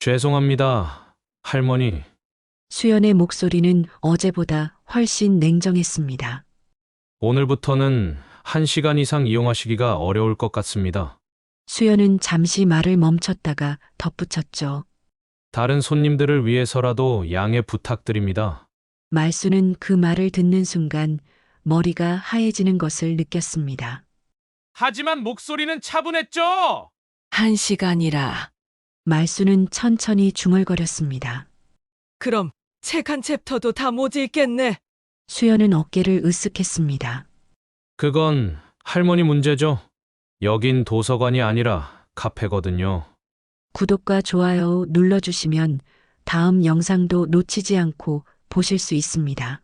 죄송합니다, 할머니. 수연의 목소리는 어제보다 훨씬 냉정했습니다. 오늘부터는 1시간 이상 이용하시기가 어려울 것 같습니다. 수연은 잠시 말을 멈췄다가 덧붙였죠. 다른 손님들을 위해서라도 양해 부탁드립니다. 말수는 그 말을 듣는 순간 머리가 하얘지는 것을 느꼈습니다. 하지만 목소리는 차분했죠? 1시간이라. 말수는 천천히 중얼거렸습니다. 그럼 책 한 챕터도 다 못 읽겠네. 수연은 어깨를 으쓱했습니다. 그건 할머니 문제죠. 여긴 도서관이 아니라 카페거든요. 구독과 좋아요 눌러주시면 다음 영상도 놓치지 않고 보실 수 있습니다.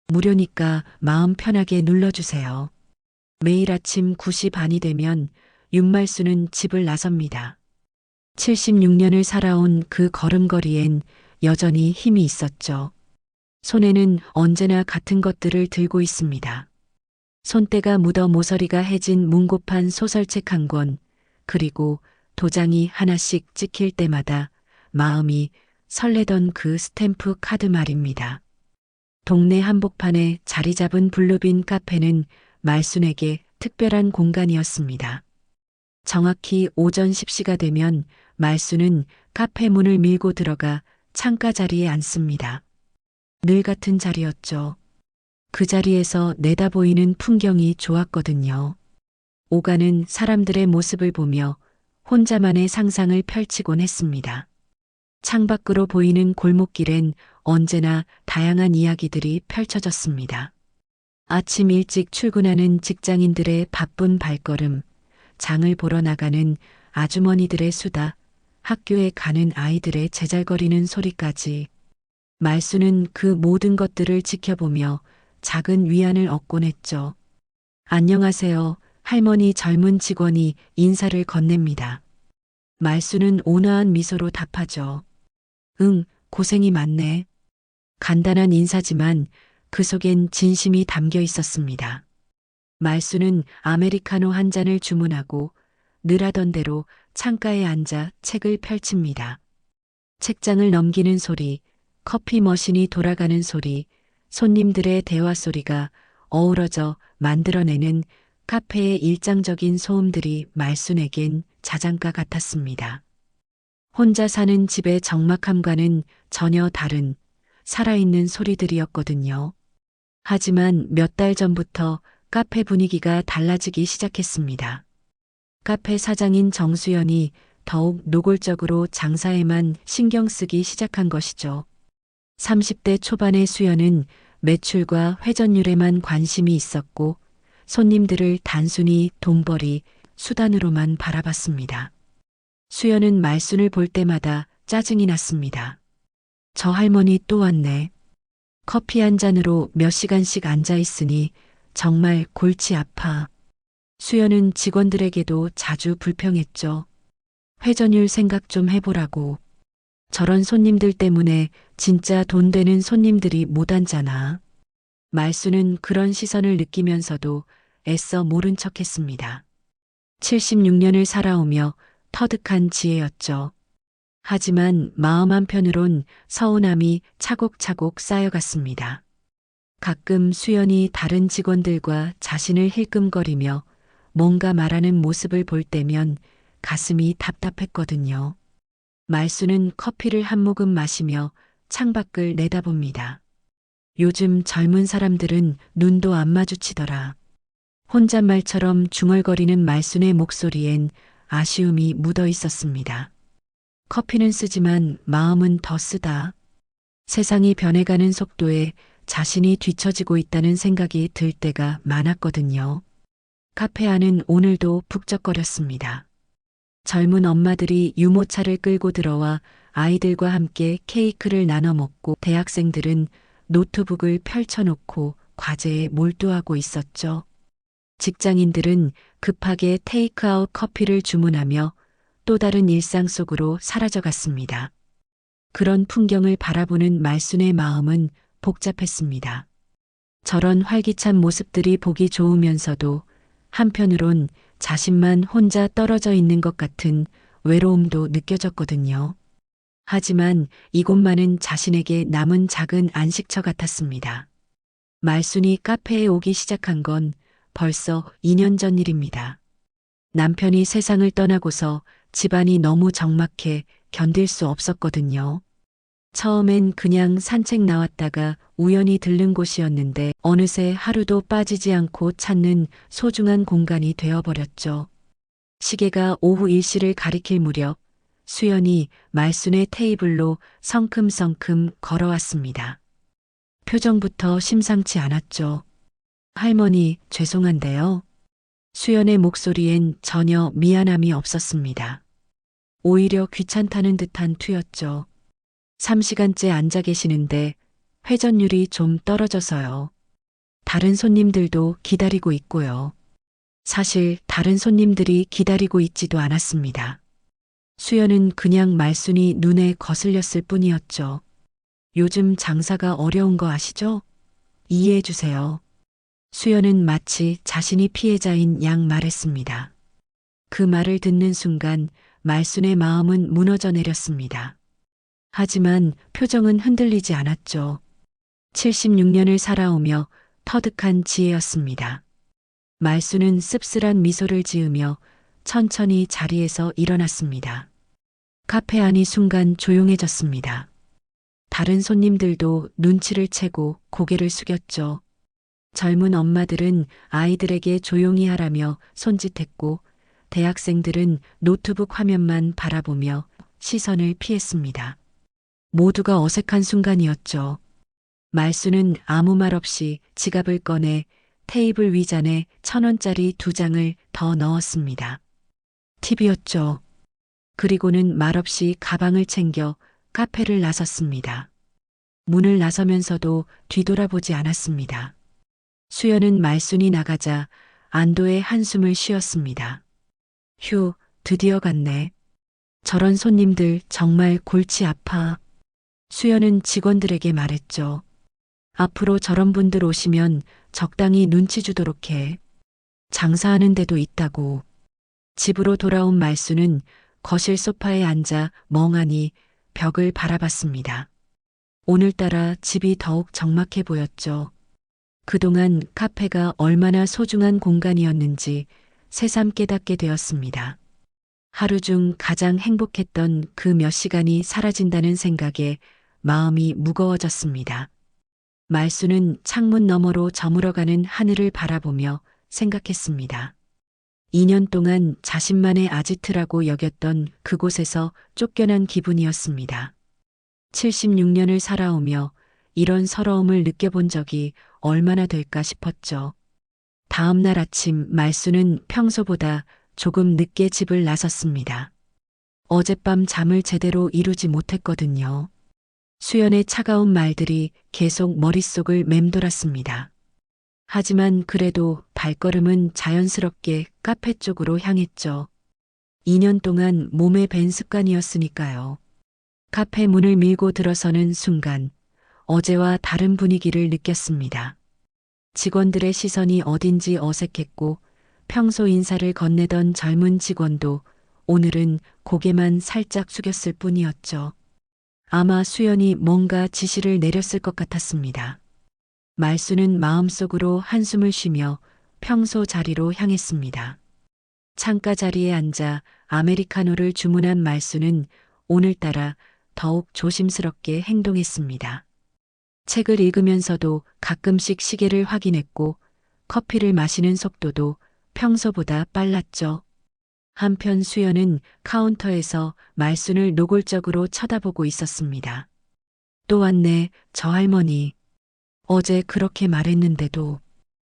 무료니까 마음 편하게 눌러주세요. 매일 아침 9시 반이 되면 윤말수는 집을 나섭니다. 76년을 살아온 그 걸음걸이엔 여전히 힘이 있었죠. 손에는 언제나 같은 것들을 들고 있습니다. 손때가 묻어 모서리가 해진 문고판 소설책 한 권, 그리고 도장이 하나씩 찍힐 때마다 마음이 설레던 그 스탬프 카드 말입니다. 동네 한복판에 자리 잡은 블루빈 카페는 말순에게 특별한 공간이었습니다. 정확히 오전 10시가 되면 말순은 카페 문을 밀고 들어가 창가 자리에 앉습니다. 늘 같은 자리였죠. 그 자리에서 내다보이는 풍경이 좋았거든요. 오가는 사람들의 모습을 보며 혼자만의 상상을 펼치곤 했습니다. 창밖으로 보이는 골목길엔 언제나 다양한 이야기들이 펼쳐졌습니다. 아침 일찍 출근하는 직장인들의 바쁜 발걸음, 장을 보러 나가는 아주머니들의 수다, 학교에 가는 아이들의 제잘거리는 소리까지 말수는 그 모든 것들을 지켜보며 작은 위안을 얻곤 했죠. 안녕하세요. 할머니 젊은 직원이 인사를 건넵니다. 말수는 온화한 미소로 답하죠. 응, 고생이 많네. 간단한 인사지만 그 속엔 진심이 담겨 있었습니다. 말수는 아메리카노 한 잔을 주문하고 늘 하던 대로 창가에 앉아 책을 펼칩니다. 책장을 넘기는 소리, 커피 머신이 돌아가는 소리, 손님들의 대화 소리가 어우러져 만들어내는 카페의 일상적인 소음들이 말순에겐 자장가 같았습니다. 혼자 사는 집의 적막함과는 전혀 다른 살아있는 소리들이었거든요. 하지만 몇 달 전부터 카페 분위기가 달라지기 시작했습니다. 카페 사장인 정수연이 더욱 노골적으로 장사에만 신경 쓰기 시작한 것이죠. 30대 초반의 수연은 매출과 회전율에만 관심이 있었고 손님들을 단순히 돈벌이, 수단으로만 바라봤습니다. 수연은 말순을 볼 때마다 짜증이 났습니다. 저 할머니 또 왔네. 커피 한 잔으로 몇 시간씩 앉아 있으니 정말 골치 아파. 수연은 직원들에게도 자주 불평했죠. 회전율 생각 좀 해보라고. 저런 손님들 때문에 진짜 돈 되는 손님들이 못 앉잖아. 말수는 그런 시선을 느끼면서도 애써 모른 척했습니다. 76년을 살아오며 터득한 지혜였죠. 하지만 마음 한편으론 서운함이 차곡차곡 쌓여갔습니다. 가끔 수연이 다른 직원들과 자신을 힐끔거리며 뭔가 말하는 모습을 볼 때면 가슴이 답답했거든요. 말수는 커피를 한 모금 마시며 창밖을 내다봅니다. 요즘 젊은 사람들은 눈도 안 마주치더라. 혼잣말처럼 중얼거리는 말순의 목소리엔 아쉬움이 묻어 있었습니다. 커피는 쓰지만 마음은 더 쓰다. 세상이 변해가는 속도에 자신이 뒤처지고 있다는 생각이 들 때가 많았거든요. 카페 안은 오늘도 북적거렸습니다. 젊은 엄마들이 유모차를 끌고 들어와 아이들과 함께 케이크를 나눠 먹고 대학생들은 노트북을 펼쳐놓고 과제에 몰두하고 있었죠. 직장인들은 급하게 테이크아웃 커피를 주문하며 또 다른 일상 속으로 사라져갔습니다. 그런 풍경을 바라보는 말순의 마음은 복잡했습니다. 저런 활기찬 모습들이 보기 좋으면서도 한편으론 자신만 혼자 떨어져 있는 것 같은 외로움도 느껴졌거든요. 하지만 이곳만은 자신에게 남은 작은 안식처 같았습니다. 말순이 카페에 오기 시작한 건 벌써 2년 전 일입니다. 남편이 세상을 떠나고서 집안이 너무 적막해 견딜 수 없었거든요. 처음엔 그냥 산책 나왔다가 우연히 들른 곳이었는데 어느새 하루도 빠지지 않고 찾는 소중한 공간이 되어버렸죠. 시계가 오후 일시를 가리킬 무렵 수연이 말순의 테이블로 성큼성큼 걸어왔습니다. 표정부터 심상치 않았죠. 할머니, 죄송한데요. 수연의 목소리엔 전혀 미안함이 없었습니다. 오히려 귀찮다는 듯한 투였죠. 3시간째 앉아 계시는데 회전율이 좀 떨어져서요. 다른 손님들도 기다리고 있고요. 사실 다른 손님들이 기다리고 있지도 않았습니다. 수연은 그냥 말순이 눈에 거슬렸을 뿐이었죠. 요즘 장사가 어려운 거 아시죠? 이해해 주세요. 수연은 마치 자신이 피해자인 양 말했습니다. 그 말을 듣는 순간 말순의 마음은 무너져 내렸습니다. 하지만 표정은 흔들리지 않았죠. 76년을 살아오며 터득한 지혜였습니다. 말순은 씁쓸한 미소를 지으며 천천히 자리에서 일어났습니다. 카페 안이 순간 조용해졌습니다. 다른 손님들도 눈치를 채고 고개를 숙였죠. 젊은 엄마들은 아이들에게 조용히 하라며 손짓했고 대학생들은 노트북 화면만 바라보며 시선을 피했습니다. 모두가 어색한 순간이었죠. 말순은 아무 말 없이 지갑을 꺼내 테이블 위잔에 1,000원짜리 2장을 더 넣었습니다. 팁이었죠. 그리고는 말없이 가방을 챙겨 카페를 나섰습니다. 문을 나서면서도 뒤돌아보지 않았습니다. 수연은 말순이 나가자 안도의 한숨을 쉬었습니다. 휴, 드디어 갔네. 저런 손님들 정말 골치 아파. 수연은 직원들에게 말했죠. 앞으로 저런 분들 오시면 적당히 눈치 주도록 해. 장사하는 데도 있다고. 집으로 돌아온 말순은 거실 소파에 앉아 멍하니 벽을 바라봤습니다. 오늘따라 집이 더욱 적막해 보였죠. 그동안 카페가 얼마나 소중한 공간이었는지 새삼 깨닫게 되었습니다. 하루 중 가장 행복했던 그 몇 시간이 사라진다는 생각에 마음이 무거워졌습니다. 말순은 창문 너머로 저물어가는 하늘을 바라보며 생각했습니다. 2년 동안 자신만의 아지트라고 여겼던 그곳에서 쫓겨난 기분이었습니다. 76년을 살아오며 이런 서러움을 느껴본 적이 얼마나 될까 싶었죠. 다음 날 아침 말순은 평소보다 조금 늦게 집을 나섰습니다. 어젯밤 잠을 제대로 이루지 못했거든요. 수연의 차가운 말들이 계속 머릿속을 맴돌았습니다. 하지만 그래도 발걸음은 자연스럽게 카페 쪽으로 향했죠. 2년 동안 몸에 밴 습관이었으니까요. 카페 문을 밀고 들어서는 순간 어제와 다른 분위기를 느꼈습니다. 직원들의 시선이 어딘지 어색했고 평소 인사를 건네던 젊은 직원도 오늘은 고개만 살짝 숙였을 뿐이었죠. 아마 수연이 뭔가 지시를 내렸을 것 같았습니다. 말순은 마음속으로 한숨을 쉬며 평소 자리로 향했습니다. 창가 자리에 앉아 아메리카노를 주문한 말순은 오늘따라 더욱 조심스럽게 행동했습니다. 책을 읽으면서도 가끔씩 시계를 확인했고 커피를 마시는 속도도 평소보다 빨랐죠. 한편 수연은 카운터에서 말순을 노골적으로 쳐다보고 있었습니다. 또 왔네, 저 할머니. 어제 그렇게 말했는데도.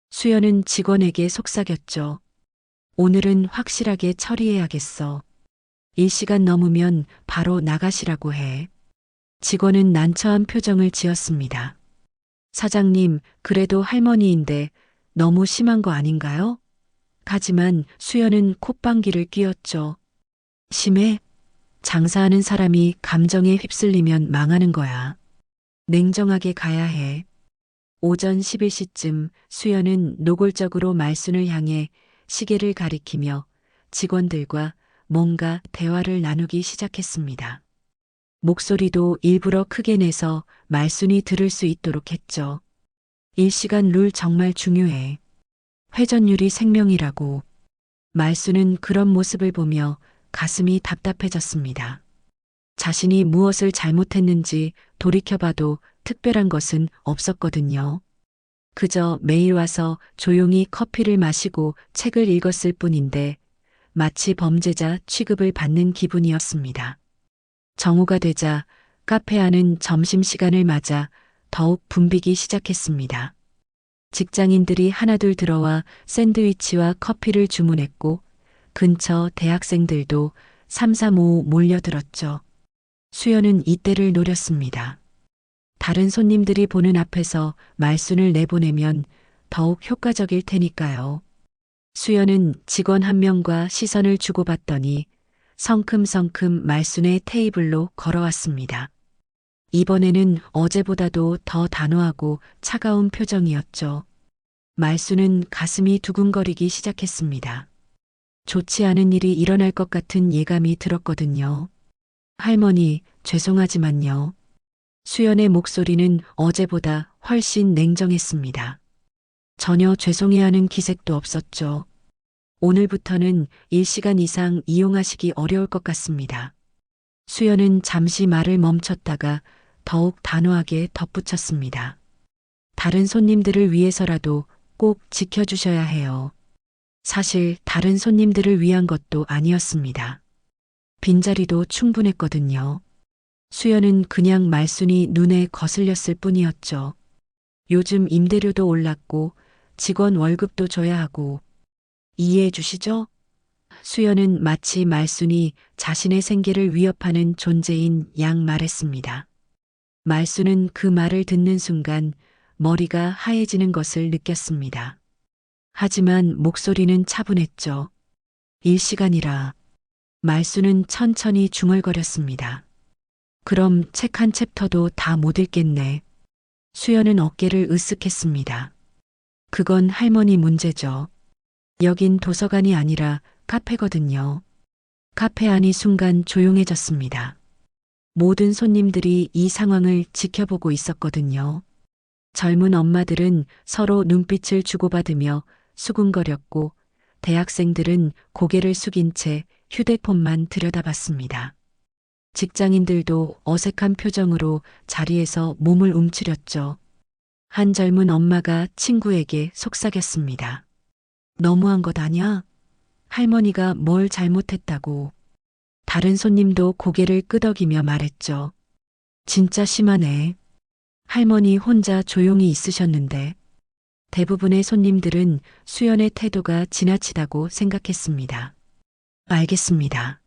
수연은 직원에게 속삭였죠. 오늘은 확실하게 처리해야겠어. 일시간 넘으면 바로 나가시라고 해. 직원은 난처한 표정을 지었습니다. 사장님, 그래도 할머니인데 너무 심한 거 아닌가요? 하지만 수연은 콧방귀를 뀌었죠. 심해? 장사하는 사람이 감정에 휩쓸리면 망하는 거야. 냉정하게 가야 해. 오전 11시쯤 수연은 노골적으로 말순을 향해 시계를 가리키며 직원들과 뭔가 대화를 나누기 시작했습니다. 목소리도 일부러 크게 내서 말순이 들을 수 있도록 했죠. 일시간 룰 정말 중요해. 회전율이 생명이라고. 말순은 그런 모습을 보며 가슴이 답답해졌습니다. 자신이 무엇을 잘못했는지 돌이켜봐도 특별한 것은 없었거든요. 그저 매일 와서 조용히 커피를 마시고 책을 읽었을 뿐인데 마치 범죄자 취급을 받는 기분이었습니다. 정오가 되자 카페 안은 점심시간을 맞아 더욱 붐비기 시작했습니다. 직장인들이 하나둘 들어와 샌드위치와 커피를 주문했고 근처 대학생들도 삼삼오오 몰려들었죠. 수연은 이때를 노렸습니다. 다른 손님들이 보는 앞에서 말순을 내보내면 더욱 효과적일 테니까요. 수연은 직원 한 명과 시선을 주고받더니 성큼성큼 말순의 테이블로 걸어왔습니다. 이번에는 어제보다도 더 단호하고 차가운 표정이었죠. 말순은 가슴이 두근거리기 시작했습니다. 좋지 않은 일이 일어날 것 같은 예감이 들었거든요. 할머니, 죄송하지만요. 수연의 목소리는 어제보다 훨씬 냉정했습니다. 전혀 죄송해하는 기색도 없었죠. 오늘부터는 1시간 이상 이용하시기 어려울 것 같습니다. 수연은 잠시 말을 멈췄다가 더욱 단호하게 덧붙였습니다. 다른 손님들을 위해서라도 꼭 지켜주셔야 해요. 사실 다른 손님들을 위한 것도 아니었습니다. 빈자리도 충분했거든요. 수연은 그냥 말순이 눈에 거슬렸을 뿐이었죠. 요즘 임대료도 올랐고 직원 월급도 줘야 하고 이해해 주시죠? 수연은 마치 말순이 자신의 생계를 위협하는 존재인 양 말했습니다. 말순은 그 말을 듣는 순간 머리가 하얘지는 것을 느꼈습니다. 하지만 목소리는 차분했죠. 일시간이라. 말순은 천천히 중얼거렸습니다. 그럼 책 한 챕터도 다 못 읽겠네. 수연은 어깨를 으쓱했습니다. 그건 할머니 문제죠. 여긴 도서관이 아니라 카페거든요. 카페 안이 순간 조용해졌습니다. 모든 손님들이 이 상황을 지켜보고 있었거든요. 젊은 엄마들은 서로 눈빛을 주고받으며 수군거렸고 대학생들은 고개를 숙인 채 휴대폰만 들여다봤습니다. 직장인들도 어색한 표정으로 자리에서 몸을 움츠렸죠. 한 젊은 엄마가 친구에게 속삭였습니다. 너무한 것 아냐? 할머니가 뭘 잘못했다고. 다른 손님도 고개를 끄덕이며 말했죠. 진짜 심하네. 할머니 혼자 조용히 있으셨는데. 대부분의 손님들은 수연의 태도가 지나치다고 생각했습니다. 알겠습니다.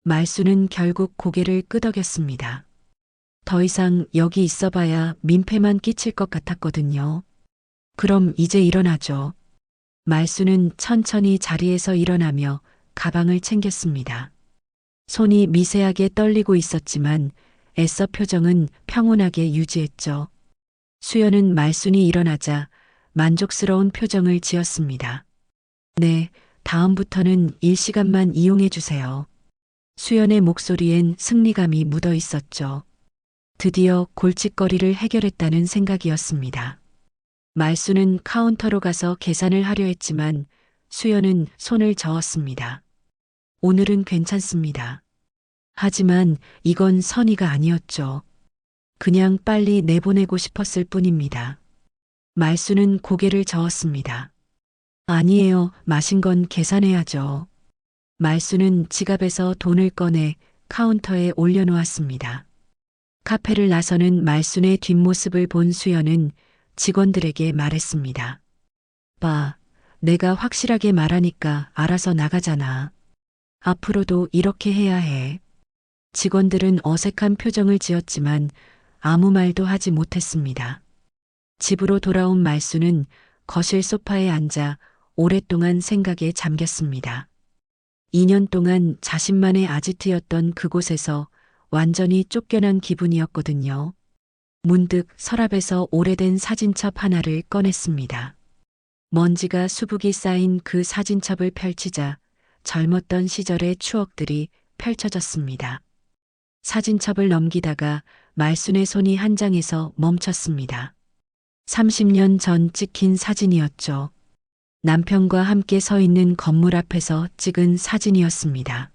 말순은 결국 고개를 끄덕였습니다. 더 이상 여기 있어봐야 민폐만 끼칠 것 같았거든요. 그럼 이제 일어나죠. 말순은 천천히 자리에서 일어나며 가방을 챙겼습니다. 손이 미세하게 떨리고 있었지만 애써 표정은 평온하게 유지했죠. 수연은 말순이 일어나자 만족스러운 표정을 지었습니다. 네, 다음부터는 일시간만 이용해 주세요. 수연의 목소리엔 승리감이 묻어 있었죠. 드디어 골칫거리를 해결했다는 생각이었습니다. 말순은 카운터로 가서 계산을 하려 했지만 수연은 손을 저었습니다. 오늘은 괜찮습니다. 하지만 이건 선의가 아니었죠. 그냥 빨리 내보내고 싶었을 뿐입니다. 말순은 고개를 저었습니다. 아니에요. 마신 건 계산해야죠. 말순은 지갑에서 돈을 꺼내 카운터에 올려놓았습니다. 카페를 나서는 말순의 뒷모습을 본 수연은 직원들에게 말했습니다. 봐, 내가 확실하게 말하니까 알아서 나가잖아. 앞으로도 이렇게 해야 해. 직원들은 어색한 표정을 지었지만 아무 말도 하지 못했습니다. 집으로 돌아온 말순은 거실 소파에 앉아 오랫동안 생각에 잠겼습니다. 2년 동안 자신만의 아지트였던 그곳에서 완전히 쫓겨난 기분이었거든요. 문득 서랍에서 오래된 사진첩 하나를 꺼냈습니다. 먼지가 수북이 쌓인 그 사진첩을 펼치자 젊었던 시절의 추억들이 펼쳐졌습니다. 사진첩을 넘기다가 말순의 손이 한 장에서 멈췄습니다. 30년 전 찍힌 사진이었죠. 남편과 함께 서 있는 건물 앞에서 찍은 사진이었습니다.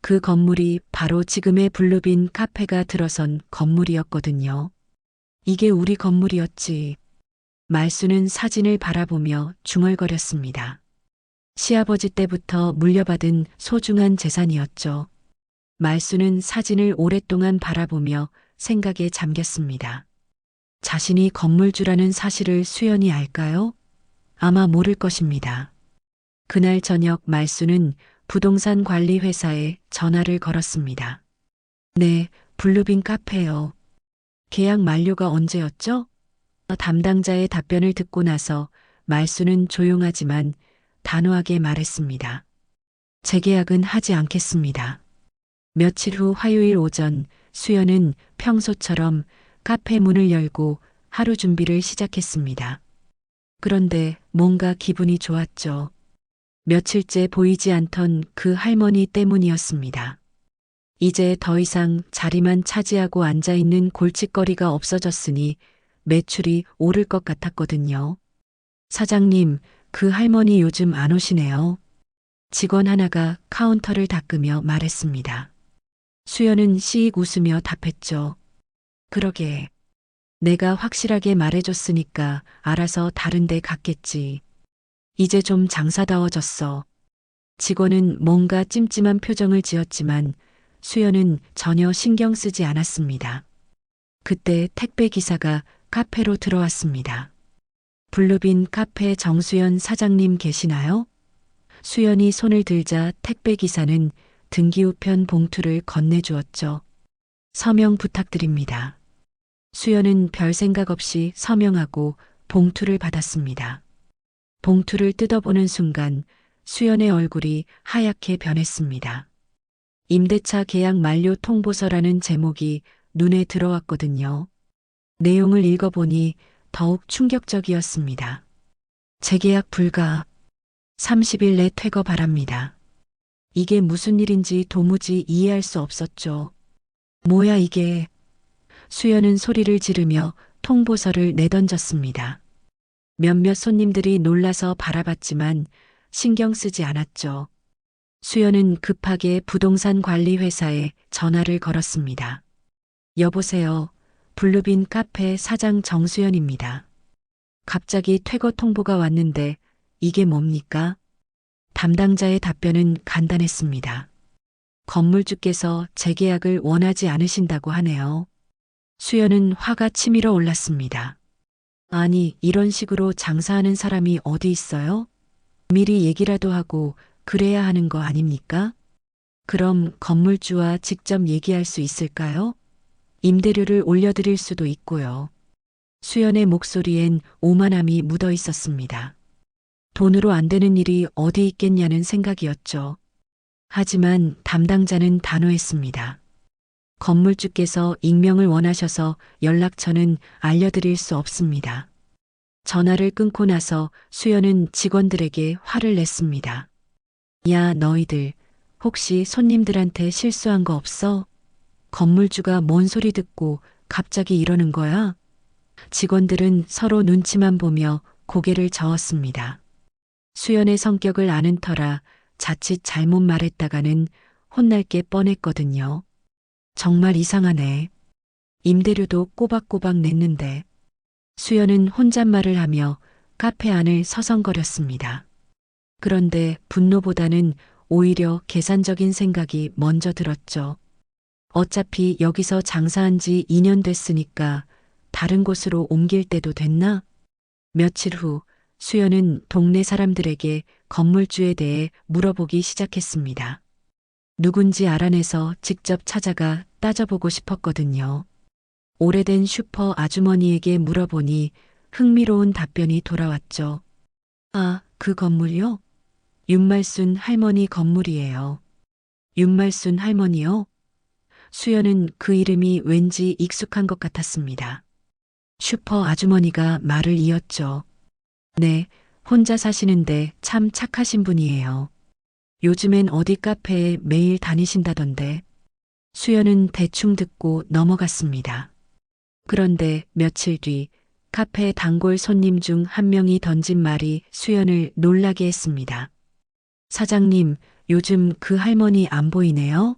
그 건물이 바로 지금의 블루빈 카페가 들어선 건물이었거든요. 이게 우리 건물이었지. 말순은 사진을 바라보며 중얼거렸습니다. 시아버지 때부터 물려받은 소중한 재산이었죠. 말순은 사진을 오랫동안 바라보며 생각에 잠겼습니다. 자신이 건물주라는 사실을 수연이 알까요? 아마 모를 것입니다. 그날 저녁 말순은 부동산 관리 회사에 전화를 걸었습니다. 네, 블루빈 카페요. 계약 만료가 언제였죠? 담당자의 답변을 듣고 나서 말순은 조용하지만 단호하게 말했습니다. 재계약은 하지 않겠습니다. 며칠 후 화요일 오전 수연은 평소처럼 카페 문을 열고 하루 준비를 시작했습니다. 그런데 뭔가 기분이 좋았죠. 며칠째 보이지 않던 그 할머니 때문이었습니다. 이제 더 이상 자리만 차지하고 앉아있는 골칫거리가 없어졌으니 매출이 오를 것 같았거든요. 사장님, 그 할머니 요즘 안 오시네요. 직원 하나가 카운터를 닦으며 말했습니다. 수연은 씩 웃으며 답했죠. 그러게. 내가 확실하게 말해줬으니까 알아서 다른 데 갔겠지. 이제 좀 장사다워졌어. 직원은 뭔가 찜찜한 표정을 지었지만 수연은 전혀 신경 쓰지 않았습니다. 그때 택배 기사가 카페로 들어왔습니다. 블루빈 카페 정수연 사장님 계시나요? 수연이 손을 들자 택배 기사는 등기우편 봉투를 건네주었죠. 서명 부탁드립니다. 수연은 별 생각 없이 서명하고 봉투를 받았습니다. 봉투를 뜯어보는 순간 수연의 얼굴이 하얗게 변했습니다. 임대차 계약 만료 통보서라는 제목이 눈에 들어왔거든요. 내용을 읽어보니 더욱 충격적이었습니다. 재계약 불가. 30일 내 퇴거 바랍니다. 이게 무슨 일인지 도무지 이해할 수 없었죠. 뭐야 이게. 수연은 소리를 지르며 통보서를 내던졌습니다. 몇몇 손님들이 놀라서 바라봤지만 신경 쓰지 않았죠. 수연은 급하게 부동산 관리 회사에 전화를 걸었습니다. 여보세요. 블루빈 카페 사장 정수연입니다. 갑자기 퇴거 통보가 왔는데 이게 뭡니까? 담당자의 답변은 간단했습니다. 건물주께서 재계약을 원하지 않으신다고 하네요. 수연은 화가 치밀어 올랐습니다. 아니, 이런 식으로 장사하는 사람이 어디 있어요? 미리 얘기라도 하고 그래야 하는 거 아닙니까? 그럼 건물주와 직접 얘기할 수 있을까요? 임대료를 올려드릴 수도 있고요. 수연의 목소리엔 오만함이 묻어 있었습니다. 돈으로 안 되는 일이 어디 있겠냐는 생각이었죠. 하지만 담당자는 단호했습니다. 건물주께서 익명을 원하셔서 연락처는 알려드릴 수 없습니다. 전화를 끊고 나서 수연은 직원들에게 화를 냈습니다. 야, 너희들, 혹시 손님들한테 실수한 거 없어? 건물주가 뭔 소리 듣고 갑자기 이러는 거야? 직원들은 서로 눈치만 보며 고개를 저었습니다. 수연의 성격을 아는 터라 자칫 잘못 말했다가는 혼날 게 뻔했거든요. 정말 이상하네. 임대료도 꼬박꼬박 냈는데. 수연은 혼잣말을 하며 카페 안을 서성거렸습니다. 그런데 분노보다는 오히려 계산적인 생각이 먼저 들었죠. 어차피 여기서 장사한 지 2년 됐으니까 다른 곳으로 옮길 때도 됐나? 며칠 후 수연은 동네 사람들에게 건물주에 대해 물어보기 시작했습니다. 누군지 알아내서 직접 찾아가 따져보고 싶었거든요. 오래된 슈퍼 아주머니에게 물어보니 흥미로운 답변이 돌아왔죠. 아, 그 건물요? 윤말순 할머니 건물이에요. 윤말순 할머니요? 수연은 그 이름이 왠지 익숙한 것 같았습니다. 슈퍼 아주머니가 말을 이었죠. 네, 혼자 사시는데 참 착하신 분이에요. 요즘엔 어디 카페에 매일 다니신다던데. 수연은 대충 듣고 넘어갔습니다. 그런데 며칠 뒤 카페 단골 손님 중 한 명이 던진 말이 수연을 놀라게 했습니다. 사장님, 요즘 그 할머니 안 보이네요?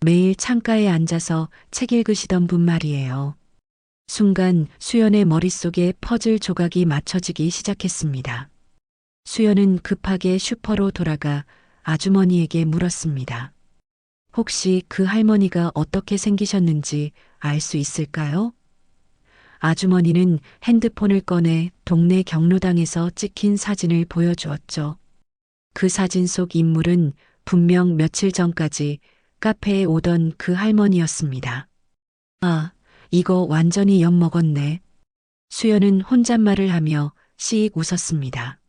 매일 창가에 앉아서 책 읽으시던 분 말이에요. 순간 수연의 머릿속에 퍼즐 조각이 맞춰지기 시작했습니다. 수연은 급하게 슈퍼로 돌아가 아주머니에게 물었습니다. 혹시 그 할머니가 어떻게 생기셨는지 알 수 있을까요? 아주머니는 핸드폰을 꺼내 동네 경로당에서 찍힌 사진을 보여주었죠. 그 사진 속 인물은 분명 며칠 전까지 카페에 오던 그 할머니였습니다. 아, 이거 완전히 엿먹었네. 수연은 혼잣말을 하며 씩 웃었습니다.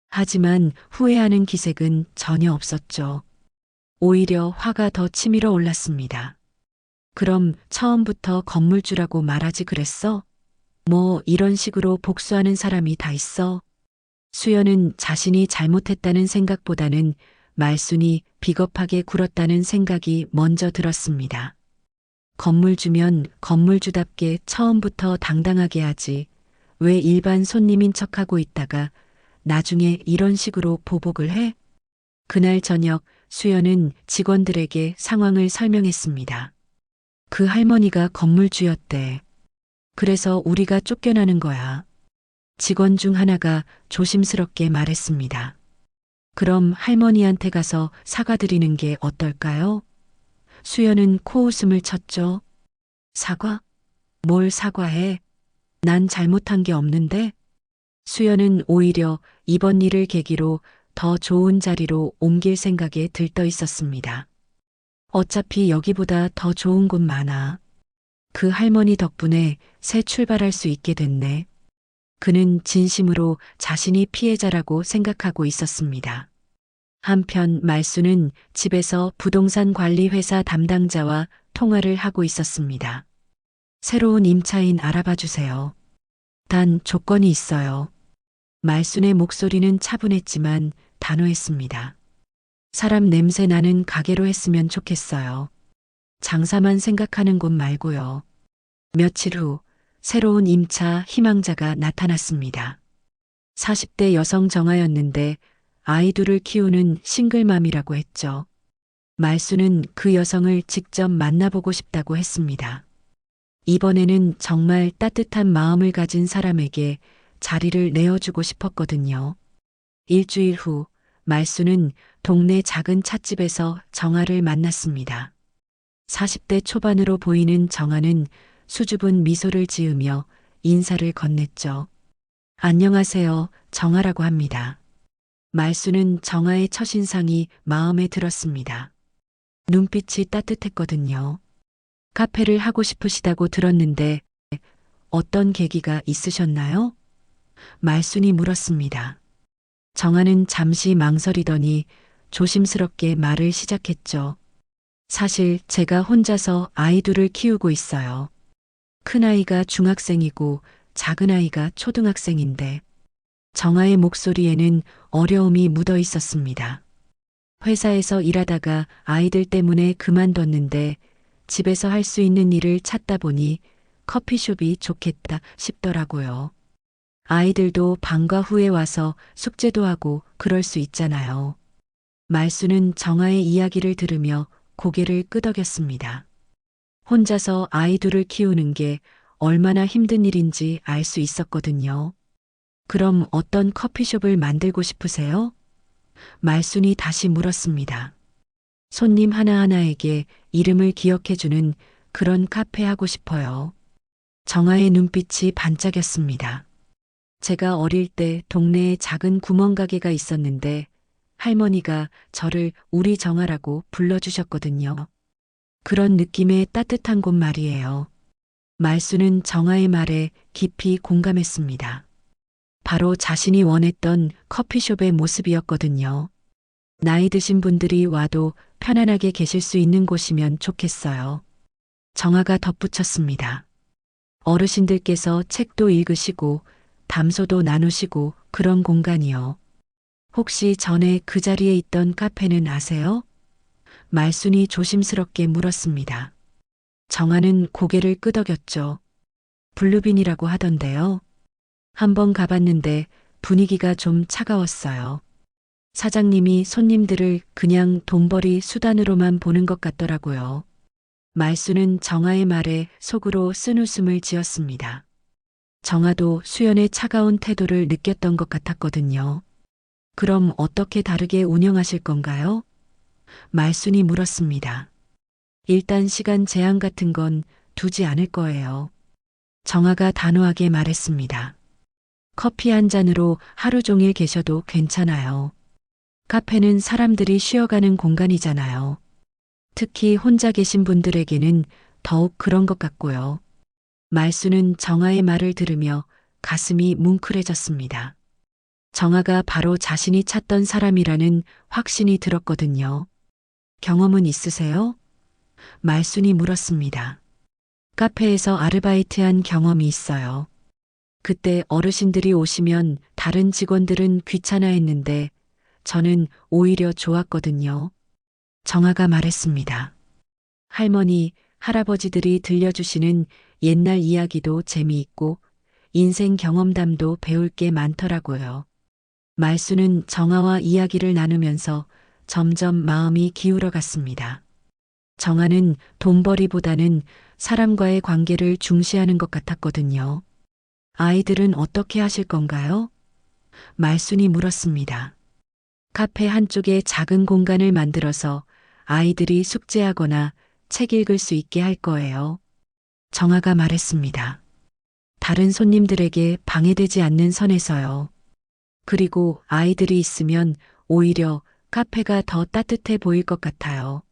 하지만 후회하는 기색은 전혀 없었죠. 오히려 화가 더 치밀어 올랐습니다. 그럼 처음부터 건물주라고 말하지 그랬어? 뭐 이런 식으로 복수하는 사람이 다 있어? 수연은 자신이 잘못했다는 생각보다는 말순이 비겁하게 굴었다는 생각이 먼저 들었습니다. 건물주면 건물주답게 처음부터 당당하게 하지. 왜 일반 손님인 척하고 있다가 나중에 이런 식으로 보복을 해? 그날 저녁 수연은 직원들에게 상황을 설명했습니다. 그 할머니가 건물주였대. 그래서 우리가 쫓겨나는 거야. 직원 중 하나가 조심스럽게 말했습니다. 그럼 할머니한테 가서 사과드리는 게 어떨까요? 수연은 코웃음을 쳤죠. 사과? 뭘 사과해? 난 잘못한 게 없는데? 수연은 오히려 이번 일을 계기로 더 좋은 자리로 옮길 생각에 들떠 있었습니다. 어차피 여기보다 더 좋은 곳 많아. 그 할머니 덕분에 새 출발할 수 있게 됐네. 그는 진심으로 자신이 피해자라고 생각하고 있었습니다. 한편 말수는 집에서 부동산 관리 회사 담당자와 통화를 하고 있었습니다. 새로운 임차인 알아봐 주세요. 단 조건이 있어요. 말순의 목소리는 차분했지만 단호했습니다. 사람 냄새 나는 가게로 했으면 좋겠어요. 장사만 생각하는 곳 말고요. 며칠 후 새로운 임차 희망자가 나타났습니다. 40대 여성 정아였는데 아이 둘을 키우는 싱글맘이라고 했죠. 말수는 그 여성을 직접 만나보고 싶다고 했습니다. 이번에는 정말 따뜻한 마음을 가진 사람에게 자리를 내어주고 싶었거든요. 일주일 후 말수는 동네 작은 찻집에서 정아를 만났습니다. 40대 초반으로 보이는 정아는 수줍은 미소를 지으며 인사를 건넸죠. 안녕하세요, 정아라고 합니다. 말수는 정아의 첫인상이 마음에 들었습니다. 눈빛이 따뜻했거든요. 카페를 하고 싶으시다고 들었는데 어떤 계기가 있으셨나요? 말순이 물었습니다. 정아는 잠시 망설이더니 조심스럽게 말을 시작했죠. 사실 제가 혼자서 아이 둘을 키우고 있어요. 큰아이가 중학생이고 작은아이가 초등학생인데 정아의 목소리에는 어려움이 묻어 있었습니다. 회사에서 일하다가 아이들 때문에 그만뒀는데 집에서 할 수 있는 일을 찾다 보니 커피숍이 좋겠다 싶더라고요. 아이들도 방과 후에 와서 숙제도 하고 그럴 수 있잖아요. 말수는 정아의 이야기를 들으며 고개를 끄덕였습니다. 혼자서 아이 둘을 키우는 게 얼마나 힘든 일인지 알 수 있었거든요. 그럼 어떤 커피숍을 만들고 싶으세요? 말순이 다시 물었습니다. 손님 하나하나에게 이름을 기억해주는 그런 카페 하고 싶어요. 정아의 눈빛이 반짝였습니다. 제가 어릴 때 동네에 작은 구멍가게가 있었는데 할머니가 저를 우리 정아라고 불러주셨거든요. 그런 느낌의 따뜻한 곳 말이에요. 말수는 정아의 말에 깊이 공감했습니다. 바로 자신이 원했던 커피숍의 모습이었거든요. 나이 드신 분들이 와도 편안하게 계실 수 있는 곳이면 좋겠어요. 정아가 덧붙였습니다. 어르신들께서 책도 읽으시고 담소도 나누시고 그런 공간이요. 혹시 전에 그 자리에 있던 카페는 아세요? 말순이 조심스럽게 물었습니다. 정아는 고개를 끄덕였죠. 블루빈이라고 하던데요. 한번 가봤는데 분위기가 좀 차가웠어요. 사장님이 손님들을 그냥 돈벌이 수단으로만 보는 것 같더라고요. 말순은 정아의 말에 속으로 쓴웃음을 지었습니다. 정아도 수연의 차가운 태도를 느꼈던 것 같았거든요. 그럼 어떻게 다르게 운영하실 건가요? 말순이 물었습니다. 일단 시간 제한 같은 건 두지 않을 거예요. 정아가 단호하게 말했습니다. 커피 한 잔으로 하루 종일 계셔도 괜찮아요. 카페는 사람들이 쉬어가는 공간이잖아요. 특히 혼자 계신 분들에게는 더욱 그런 것 같고요. 말순은 정아의 말을 들으며 가슴이 뭉클해졌습니다. 정아가 바로 자신이 찾던 사람이라는 확신이 들었거든요. 경험은 있으세요? 말순이 물었습니다. 카페에서 아르바이트한 경험이 있어요. 그때 어르신들이 오시면 다른 직원들은 귀찮아했는데 저는 오히려 좋았거든요. 정아가 말했습니다. 할머니, 할아버지들이 들려주시는 옛날 이야기도 재미있고 인생 경험담도 배울 게 많더라고요. 말순은 정아와 이야기를 나누면서 점점 마음이 기울어 갔습니다. 정아는 돈벌이보다는 사람과의 관계를 중시하는 것 같았거든요. 아이들은 어떻게 하실 건가요? 말순이 물었습니다. 카페 한쪽에 작은 공간을 만들어서 아이들이 숙제하거나 책 읽을 수 있게 할 거예요. 정아가 말했습니다. 다른 손님들에게 방해되지 않는 선에서요. 그리고 아이들이 있으면 오히려 카페가 더 따뜻해 보일 것 같아요.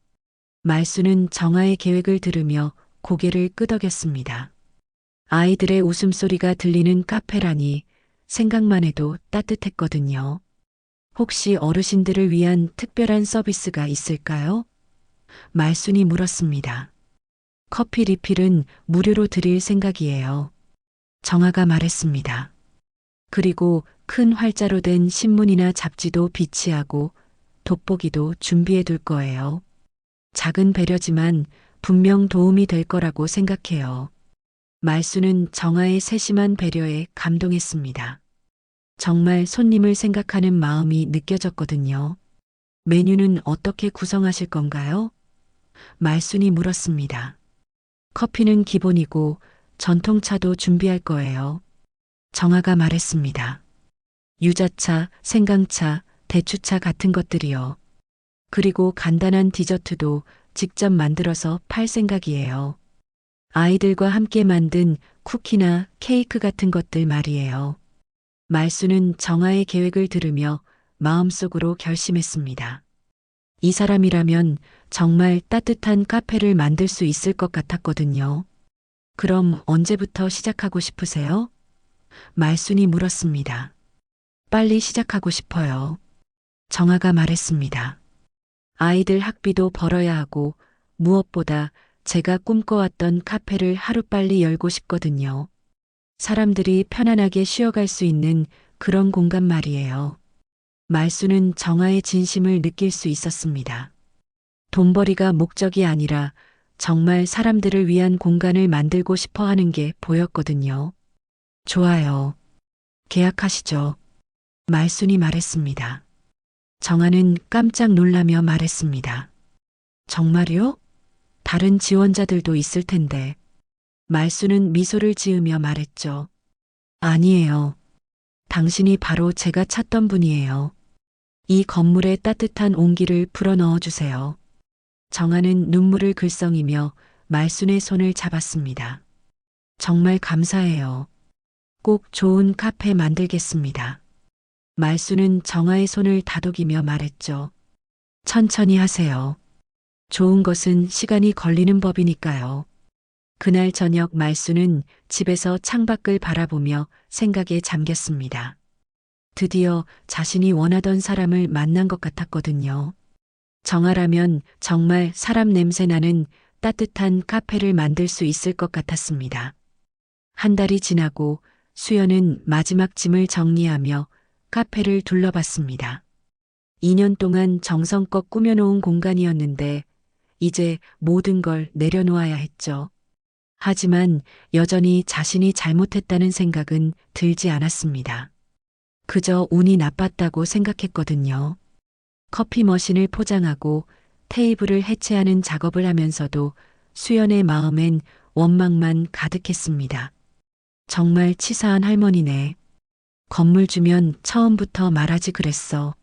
말순은 정아의 계획을 들으며 고개를 끄덕였습니다. 아이들의 웃음소리가 들리는 카페라니 생각만 해도 따뜻했거든요. 혹시 어르신들을 위한 특별한 서비스가 있을까요? 말순이 물었습니다. 커피 리필은 무료로 드릴 생각이에요. 정아가 말했습니다. 그리고 큰 활자로 된 신문이나 잡지도 비치하고 돋보기도 준비해 둘 거예요. 작은 배려지만 분명 도움이 될 거라고 생각해요. 말순은 정아의 세심한 배려에 감동했습니다. 정말 손님을 생각하는 마음이 느껴졌거든요. 메뉴는 어떻게 구성하실 건가요? 말순이 물었습니다. 커피는 기본이고 전통차도 준비할 거예요. 정아가 말했습니다. 유자차, 생강차, 대추차 같은 것들이요. 그리고 간단한 디저트도 직접 만들어서 팔 생각이에요. 아이들과 함께 만든 쿠키나 케이크 같은 것들 말이에요. 말순은 정아의 계획을 들으며 마음속으로 결심했습니다. 이 사람이라면 정말 따뜻한 카페를 만들 수 있을 것 같았거든요. 그럼 언제부터 시작하고 싶으세요? 말순이 물었습니다. 빨리 시작하고 싶어요. 정아가 말했습니다. 아이들 학비도 벌어야 하고 무엇보다 제가 꿈꿔왔던 카페를 하루빨리 열고 싶거든요. 사람들이 편안하게 쉬어갈 수 있는 그런 공간 말이에요. 말순은 정아의 진심을 느낄 수 있었습니다. 돈벌이가 목적이 아니라 정말 사람들을 위한 공간을 만들고 싶어 하는 게 보였거든요. 좋아요. 계약하시죠. 말순이 말했습니다. 정아는 깜짝 놀라며 말했습니다. 정말요? 다른 지원자들도 있을 텐데. 말순은 미소를 지으며 말했죠. 아니에요. 당신이 바로 제가 찾던 분이에요. 이 건물에 따뜻한 온기를 불어넣어 주세요. 정아는 눈물을 글썽이며 말순의 손을 잡았습니다. 정말 감사해요. 꼭 좋은 카페 만들겠습니다. 말순은 정아의 손을 다독이며 말했죠. 천천히 하세요. 좋은 것은 시간이 걸리는 법이니까요. 그날 저녁 말순은 집에서 창밖을 바라보며 생각에 잠겼습니다. 드디어 자신이 원하던 사람을 만난 것 같았거든요. 정아라면 정말 사람 냄새 나는 따뜻한 카페를 만들 수 있을 것 같았습니다. 한 달이 지나고 수연은 마지막 짐을 정리하며 카페를 둘러봤습니다. 2년 동안 정성껏 꾸며놓은 공간이었는데 이제 모든 걸 내려놓아야 했죠. 하지만 여전히 자신이 잘못했다는 생각은 들지 않았습니다. 그저 운이 나빴다고 생각했거든요. 커피 머신을 포장하고 테이블을 해체하는 작업을 하면서도 수연의 마음엔 원망만 가득했습니다. 정말 치사한 할머니네. 건물 주면 처음부터 말하지 그랬어.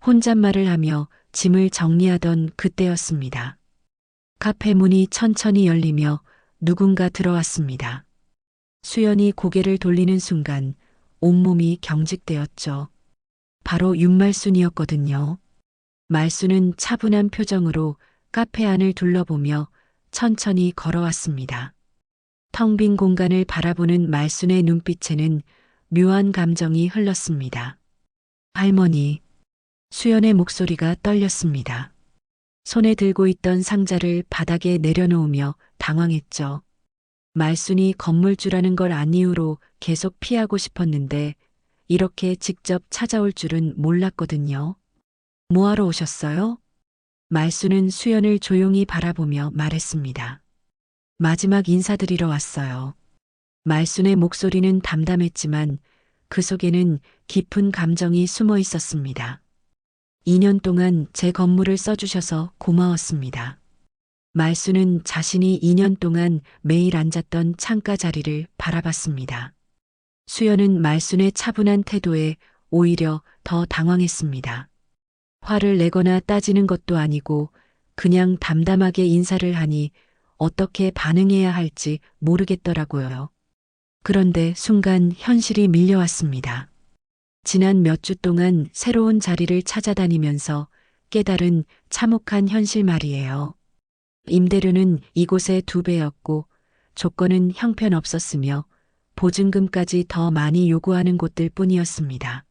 혼잣말을 하며 짐을 정리하던 그때였습니다. 카페 문이 천천히 열리며 누군가 들어왔습니다. 수연이 고개를 돌리는 순간 온몸이 경직되었죠. 바로 윤말순이었거든요. 말순은 차분한 표정으로 카페 안을 둘러보며 천천히 걸어왔습니다. 텅 빈 공간을 바라보는 말순의 눈빛에는 묘한 감정이 흘렀습니다. 할머니, 수연의 목소리가 떨렸습니다. 손에 들고 있던 상자를 바닥에 내려놓으며 당황했죠. 말순이 건물주라는 걸 안 이후로 계속 피하고 싶었는데 이렇게 직접 찾아올 줄은 몰랐거든요. 뭐하러 오셨어요? 말순은 수연을 조용히 바라보며 말했습니다. 마지막 인사드리러 왔어요. 말순의 목소리는 담담했지만 그 속에는 깊은 감정이 숨어 있었습니다. 2년 동안 제 건물을 써주셔서 고마웠습니다. 말순은 자신이 2년 동안 매일 앉았던 창가 자리를 바라봤습니다. 수연은 말순의 차분한 태도에 오히려 더 당황했습니다. 화를 내거나 따지는 것도 아니고 그냥 담담하게 인사를 하니 어떻게 반응해야 할지 모르겠더라고요. 그런데 순간 현실이 밀려왔습니다. 지난 몇 주 동안 새로운 자리를 찾아다니면서 깨달은 참혹한 현실 말이에요. 임대료는 이곳의 2배였고 조건은 형편없었으며 보증금까지 더 많이 요구하는 곳들 뿐이었습니다.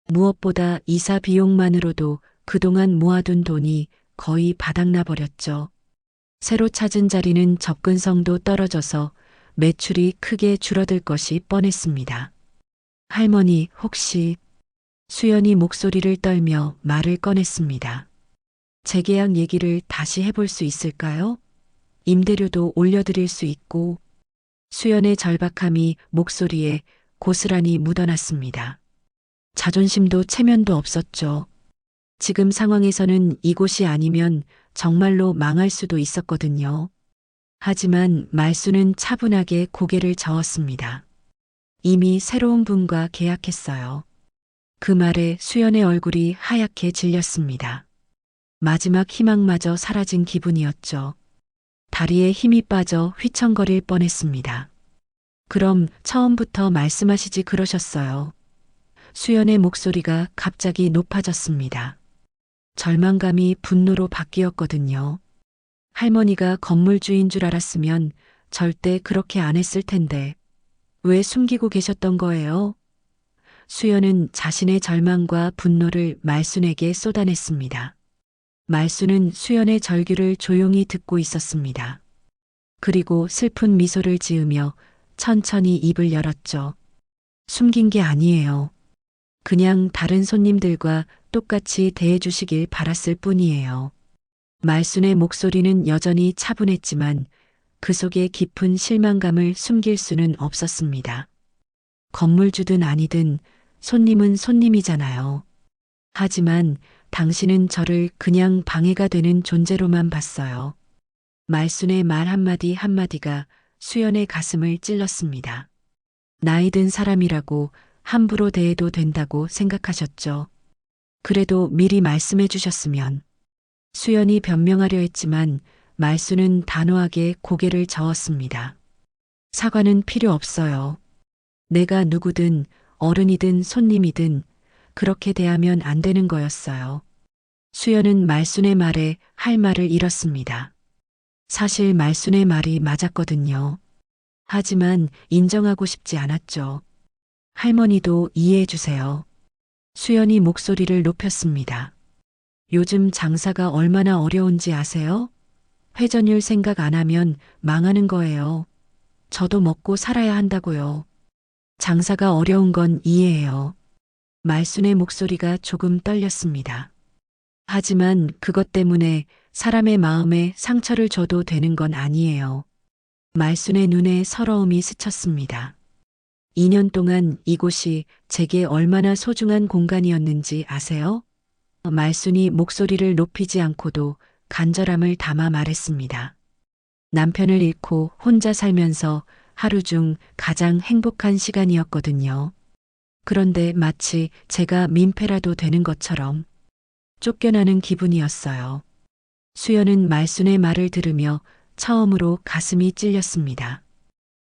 무엇보다 이사 비용만으로도 그동안 모아둔 돈이 거의 바닥나 버렸죠. 새로 찾은 자리는 접근성도 떨어져서 매출이 크게 줄어들 것이 뻔했습니다. 할머니, 혹시 수연이 목소리를 떨며 말을 꺼냈습니다. 재계약 얘기를 다시 해볼 수 있을까요? 임대료도 올려드릴 수 있고. 수연의 절박함이 목소리에 고스란히 묻어났습니다. 자존심도 체면도 없었죠. 지금 상황에서는 이곳이 아니면 정말로 망할 수도 있었거든요. 하지만 말순은 차분하게 고개를 저었습니다. 이미 새로운 분과 계약했어요. 그 말에 수연의 얼굴이 하얗게 질렸습니다. 마지막 희망마저 사라진 기분이었죠. 다리에 힘이 빠져 휘청거릴 뻔했습니다. 그럼 처음부터 말씀하시지 그러셨어요. 수연의 목소리가 갑자기 높아졌습니다. 절망감이 분노로 바뀌었거든요. 할머니가 건물주인 줄 알았으면 절대 그렇게 안 했을 텐데 왜 숨기고 계셨던 거예요? 수연은 자신의 절망과 분노를 말순에게 쏟아냈습니다. 말순은 수연의 절규를 조용히 듣고 있었습니다. 그리고 슬픈 미소를 지으며 천천히 입을 열었죠. 숨긴 게 아니에요. 그냥 다른 손님들과 똑같이 대해주시길 바랐을 뿐이에요. 말순의 목소리는 여전히 차분했지만 그 속에 깊은 실망감을 숨길 수는 없었습니다. 건물주든 아니든 손님은 손님이잖아요. 하지만 당신은 저를 그냥 방해가 되는 존재로만 봤어요. 말순의 말 한마디 한마디가 수연의 가슴을 찔렀습니다. 나이 든 사람이라고 함부로 대해도 된다고 생각하셨죠. 그래도 미리 말씀해 주셨으면. 수연이 변명하려 했지만 말순은 단호하게 고개를 저었습니다. 사과는 필요 없어요. 내가 누구든 어른이든 손님이든 그렇게 대하면 안 되는 거였어요. 수연은 말순의 말에 할 말을 잃었습니다. 사실 말순의 말이 맞았거든요. 하지만 인정하고 싶지 않았죠. 할머니도 이해해 주세요. 수연이 목소리를 높였습니다. 요즘 장사가 얼마나 어려운지 아세요? 회전율 생각 안 하면 망하는 거예요. 저도 먹고 살아야 한다고요. 장사가 어려운 건 이해해요. 말순의 목소리가 조금 떨렸습니다. 하지만 그것 때문에 사람의 마음에 상처를 줘도 되는 건 아니에요. 말순의 눈에 서러움이 스쳤습니다. 2년 동안 이곳이 제게 얼마나 소중한 공간이었는지 아세요? 말순이 목소리를 높이지 않고도 간절함을 담아 말했습니다. 남편을 잃고 혼자 살면서 하루 중 가장 행복한 시간이었거든요. 그런데 마치 제가 민폐라도 되는 것처럼 쫓겨나는 기분이었어요. 수연은 말순의 말을 들으며 처음으로 가슴이 찔렸습니다.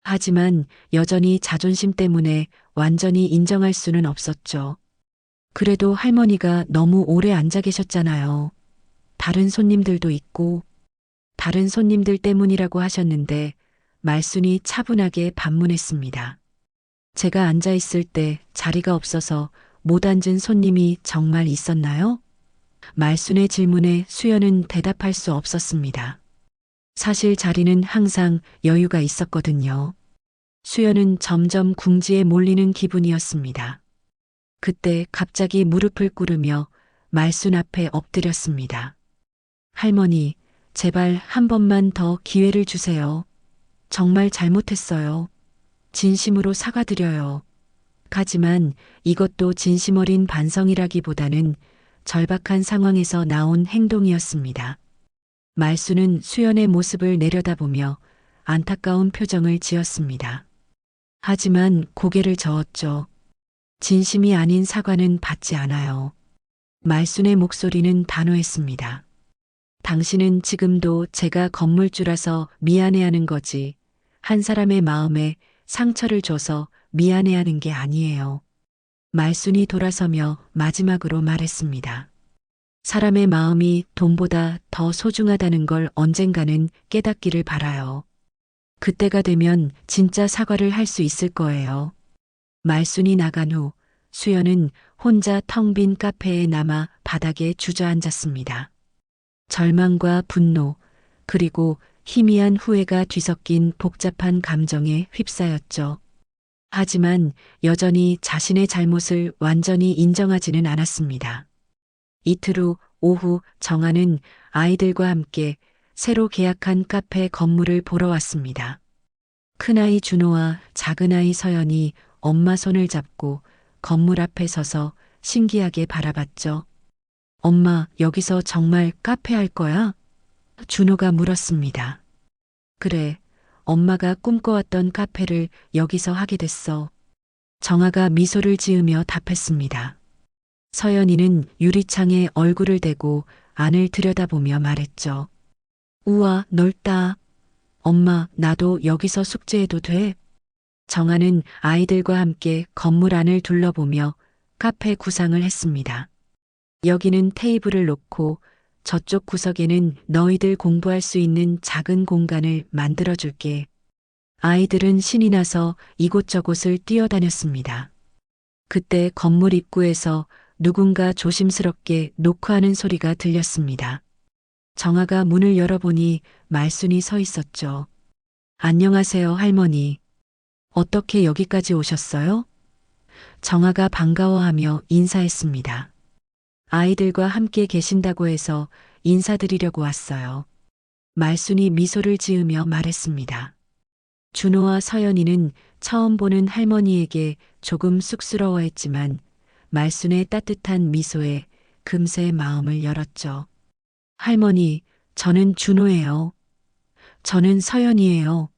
하지만 여전히 자존심 때문에 완전히 인정할 수는 없었죠. 그래도 할머니가 너무 오래 앉아 계셨잖아요. 다른 손님들도 있고, 다른 손님들 때문이라고 하셨는데 말순이 차분하게 반문했습니다. 제가 앉아 있을 때 자리가 없어서 못 앉은 손님이 정말 있었나요? 말순의 질문에 수연은 대답할 수 없었습니다. 사실 자리는 항상 여유가 있었거든요. 수연은 점점 궁지에 몰리는 기분이었습니다. 그때 갑자기 무릎을 꿇으며 말순 앞에 엎드렸습니다. 할머니, 제발 한 번만 더 기회를 주세요. 정말 잘못했어요. 진심으로 사과드려요. 하지만 이것도 진심 어린 반성이라기보다는 절박한 상황에서 나온 행동이었습니다. 말순은 수연의 모습을 내려다보며 안타까운 표정을 지었습니다. 하지만 고개를 저었죠. 진심이 아닌 사과는 받지 않아요. 말순의 목소리는 단호했습니다. 당신은 지금도 제가 건물주라서 미안해하는 거지. 한 사람의 마음에 상처를 줘서 미안해하는 게 아니에요. 말순이 돌아서며 마지막으로 말했습니다. 사람의 마음이 돈보다 더 소중하다는 걸 언젠가는 깨닫기를 바라요. 그때가 되면 진짜 사과를 할 수 있을 거예요. 말순이 나간 후 수연은 혼자 텅 빈 카페에 남아 바닥에 주저앉았습니다. 절망과 분노, 그리고 희미한 후회가 뒤섞인 복잡한 감정에 휩싸였죠. 하지만 여전히 자신의 잘못을 완전히 인정하지는 않았습니다. 이틀 후 오후 정아는 아이들과 함께 새로 계약한 카페 건물을 보러 왔습니다. 큰아이 준호와 작은아이 서연이 엄마 손을 잡고 건물 앞에 서서 신기하게 바라봤죠. 엄마, 여기서 정말 카페 할 거야? 준호가 물었습니다. 그래, 엄마가 꿈꿔왔던 카페를 여기서 하게 됐어. 정아가 미소를 지으며 답했습니다. 서연이는 유리창에 얼굴을 대고 안을 들여다보며 말했죠. 우와, 넓다. 엄마, 나도 여기서 숙제해도 돼? 정아는 아이들과 함께 건물 안을 둘러보며 카페 구상을 했습니다. 여기는 테이블을 놓고 저쪽 구석에는 너희들 공부할 수 있는 작은 공간을 만들어줄게. 아이들은 신이 나서 이곳저곳을 뛰어다녔습니다. 그때 건물 입구에서 누군가 조심스럽게 노크하는 소리가 들렸습니다. 정아가 문을 열어보니 말순이 서 있었죠. 안녕하세요, 할머니. 어떻게 여기까지 오셨어요? 정아가 반가워하며 인사했습니다. 아이들과 함께 계신다고 해서 인사드리려고 왔어요. 말순이 미소를 지으며 말했습니다. 준호와 서연이는 처음 보는 할머니에게 조금 쑥스러워했지만 말순의 따뜻한 미소에 금세 마음을 열었죠. 할머니, 저는 준호예요. 저는 서연이에요.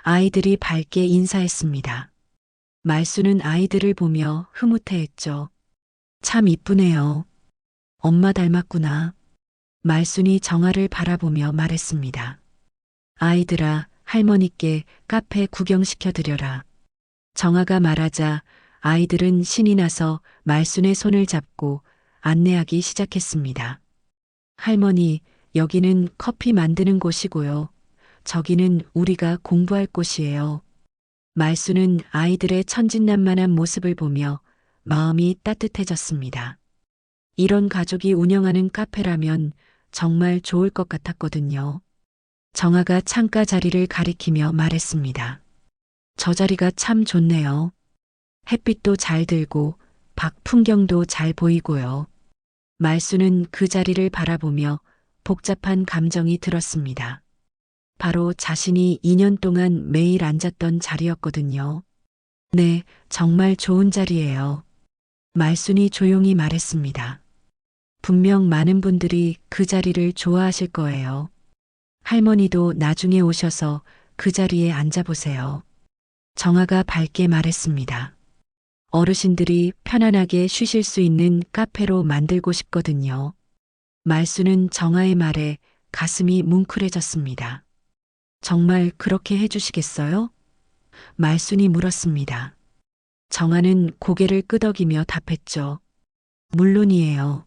아이들이 밝게 인사했습니다. 말순은 아이들을 보며 흐뭇해했죠. 참 이쁘네요. 엄마 닮았구나. 말순이 정아를 바라보며 말했습니다. 아이들아, 할머니께 카페 구경시켜드려라. 정아가 말하자 아이들은 신이 나서 말순의 손을 잡고 안내하기 시작했습니다. 할머니, 여기는 커피 만드는 곳이고요. 저기는 우리가 공부할 곳이에요. 말순은 아이들의 천진난만한 모습을 보며 마음이 따뜻해졌습니다. 이런 가족이 운영하는 카페라면 정말 좋을 것 같았거든요. 정아가 창가 자리를 가리키며 말했습니다. 저 자리가 참 좋네요. 햇빛도 잘 들고 밖 풍경도 잘 보이고요. 말수는 그 자리를 바라보며 복잡한 감정이 들었습니다. 바로 자신이 2년 동안 매일 앉았던 자리였거든요. 네, 정말 좋은 자리예요. 말순이 조용히 말했습니다. 분명 많은 분들이 그 자리를 좋아하실 거예요. 할머니도 나중에 오셔서 그 자리에 앉아보세요. 정아가 밝게 말했습니다. 어르신들이 편안하게 쉬실 수 있는 카페로 만들고 싶거든요. 말수는 정아의 말에 가슴이 뭉클해졌습니다. 정말 그렇게 해주시겠어요? 말순이 물었습니다. 정아는 고개를 끄덕이며 답했죠. 물론이에요.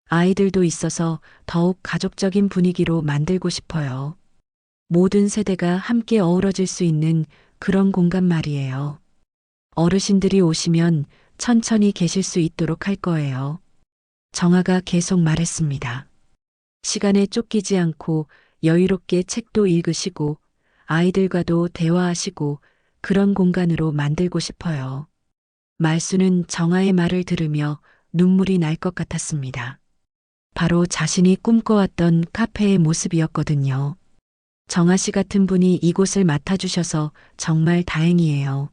아이들도 있어서 더욱 가족적인 분위기로 만들고 싶어요. 모든 세대가 함께 어우러질 수 있는 그런 공간 말이에요. 어르신들이 오시면 천천히 계실 수 있도록 할 거예요. 정아가 계속 말했습니다. 시간에 쫓기지 않고 여유롭게 책도 읽으시고 아이들과도 대화하시고 그런 공간으로 만들고 싶어요. 말수는 정아의 말을 들으며 눈물이 날 것 같았습니다. 바로 자신이 꿈꿔왔던 카페의 모습이었거든요. 정아 씨 같은 분이 이곳을 맡아주셔서 정말 다행이에요.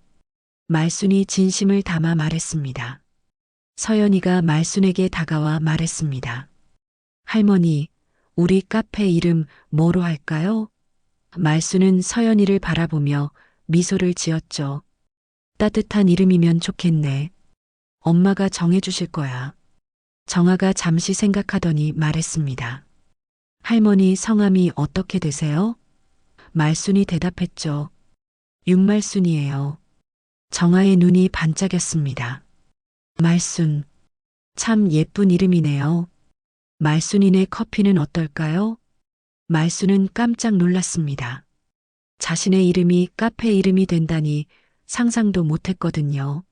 말순이 진심을 담아 말했습니다. 서연이가 말순에게 다가와 말했습니다. 할머니, 우리 카페 이름 뭐로 할까요? 말순은 서연이를 바라보며 미소를 지었죠. 따뜻한 이름이면 좋겠네. 엄마가 정해주실 거야. 정아가 잠시 생각하더니 말했습니다. 할머니 성함이 어떻게 되세요? 말순이 대답했죠. 윤말순이에요. 정아의 눈이 반짝였습니다. 말순, 참 예쁜 이름이네요. 말순이네 커피는 어떨까요? 말순은 깜짝 놀랐습니다. 자신의 이름이 카페 이름이 된다니 상상도 못했거든요.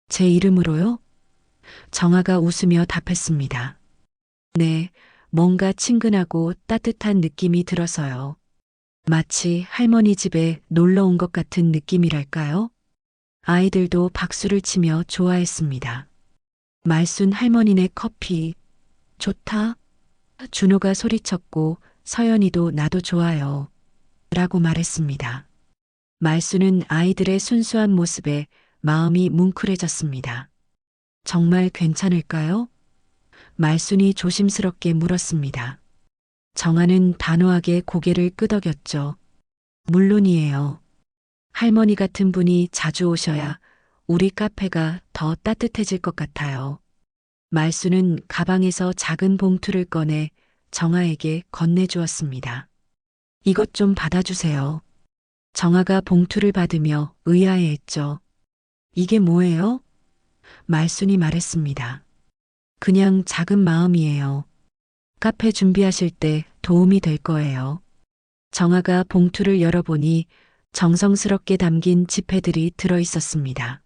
제 이름으로요? 정아가 웃으며 답했습니다. 네, 뭔가 친근하고 따뜻한 느낌이 들어서요. 마치 할머니 집에 놀러 온 것 같은 느낌이랄까요? 아이들도 박수를 치며 좋아했습니다. 말순 할머니네 커피, 좋다. 준호가 소리쳤고 서연이도 나도 좋아요. 라고 말했습니다. 말순은 아이들의 순수한 모습에 마음이 뭉클해졌습니다. 정말 괜찮을까요? 말순이 조심스럽게 물었습니다. 정아는 단호하게 고개를 끄덕였죠. 물론이에요. 할머니 같은 분이 자주 오셔야 우리 카페가 더 따뜻해질 것 같아요. 말순은 가방에서 작은 봉투를 꺼내 정아에게 건네주었습니다. 이것 좀 받아주세요. 정아가 봉투를 받으며 의아해했죠. 이게 뭐예요? 말순이 말했습니다. 그냥 작은 마음이에요. 카페 준비하실 때 도움이 될 거예요. 정아가 봉투를 열어보니 정성스럽게 담긴 지폐들이 들어 있었습니다.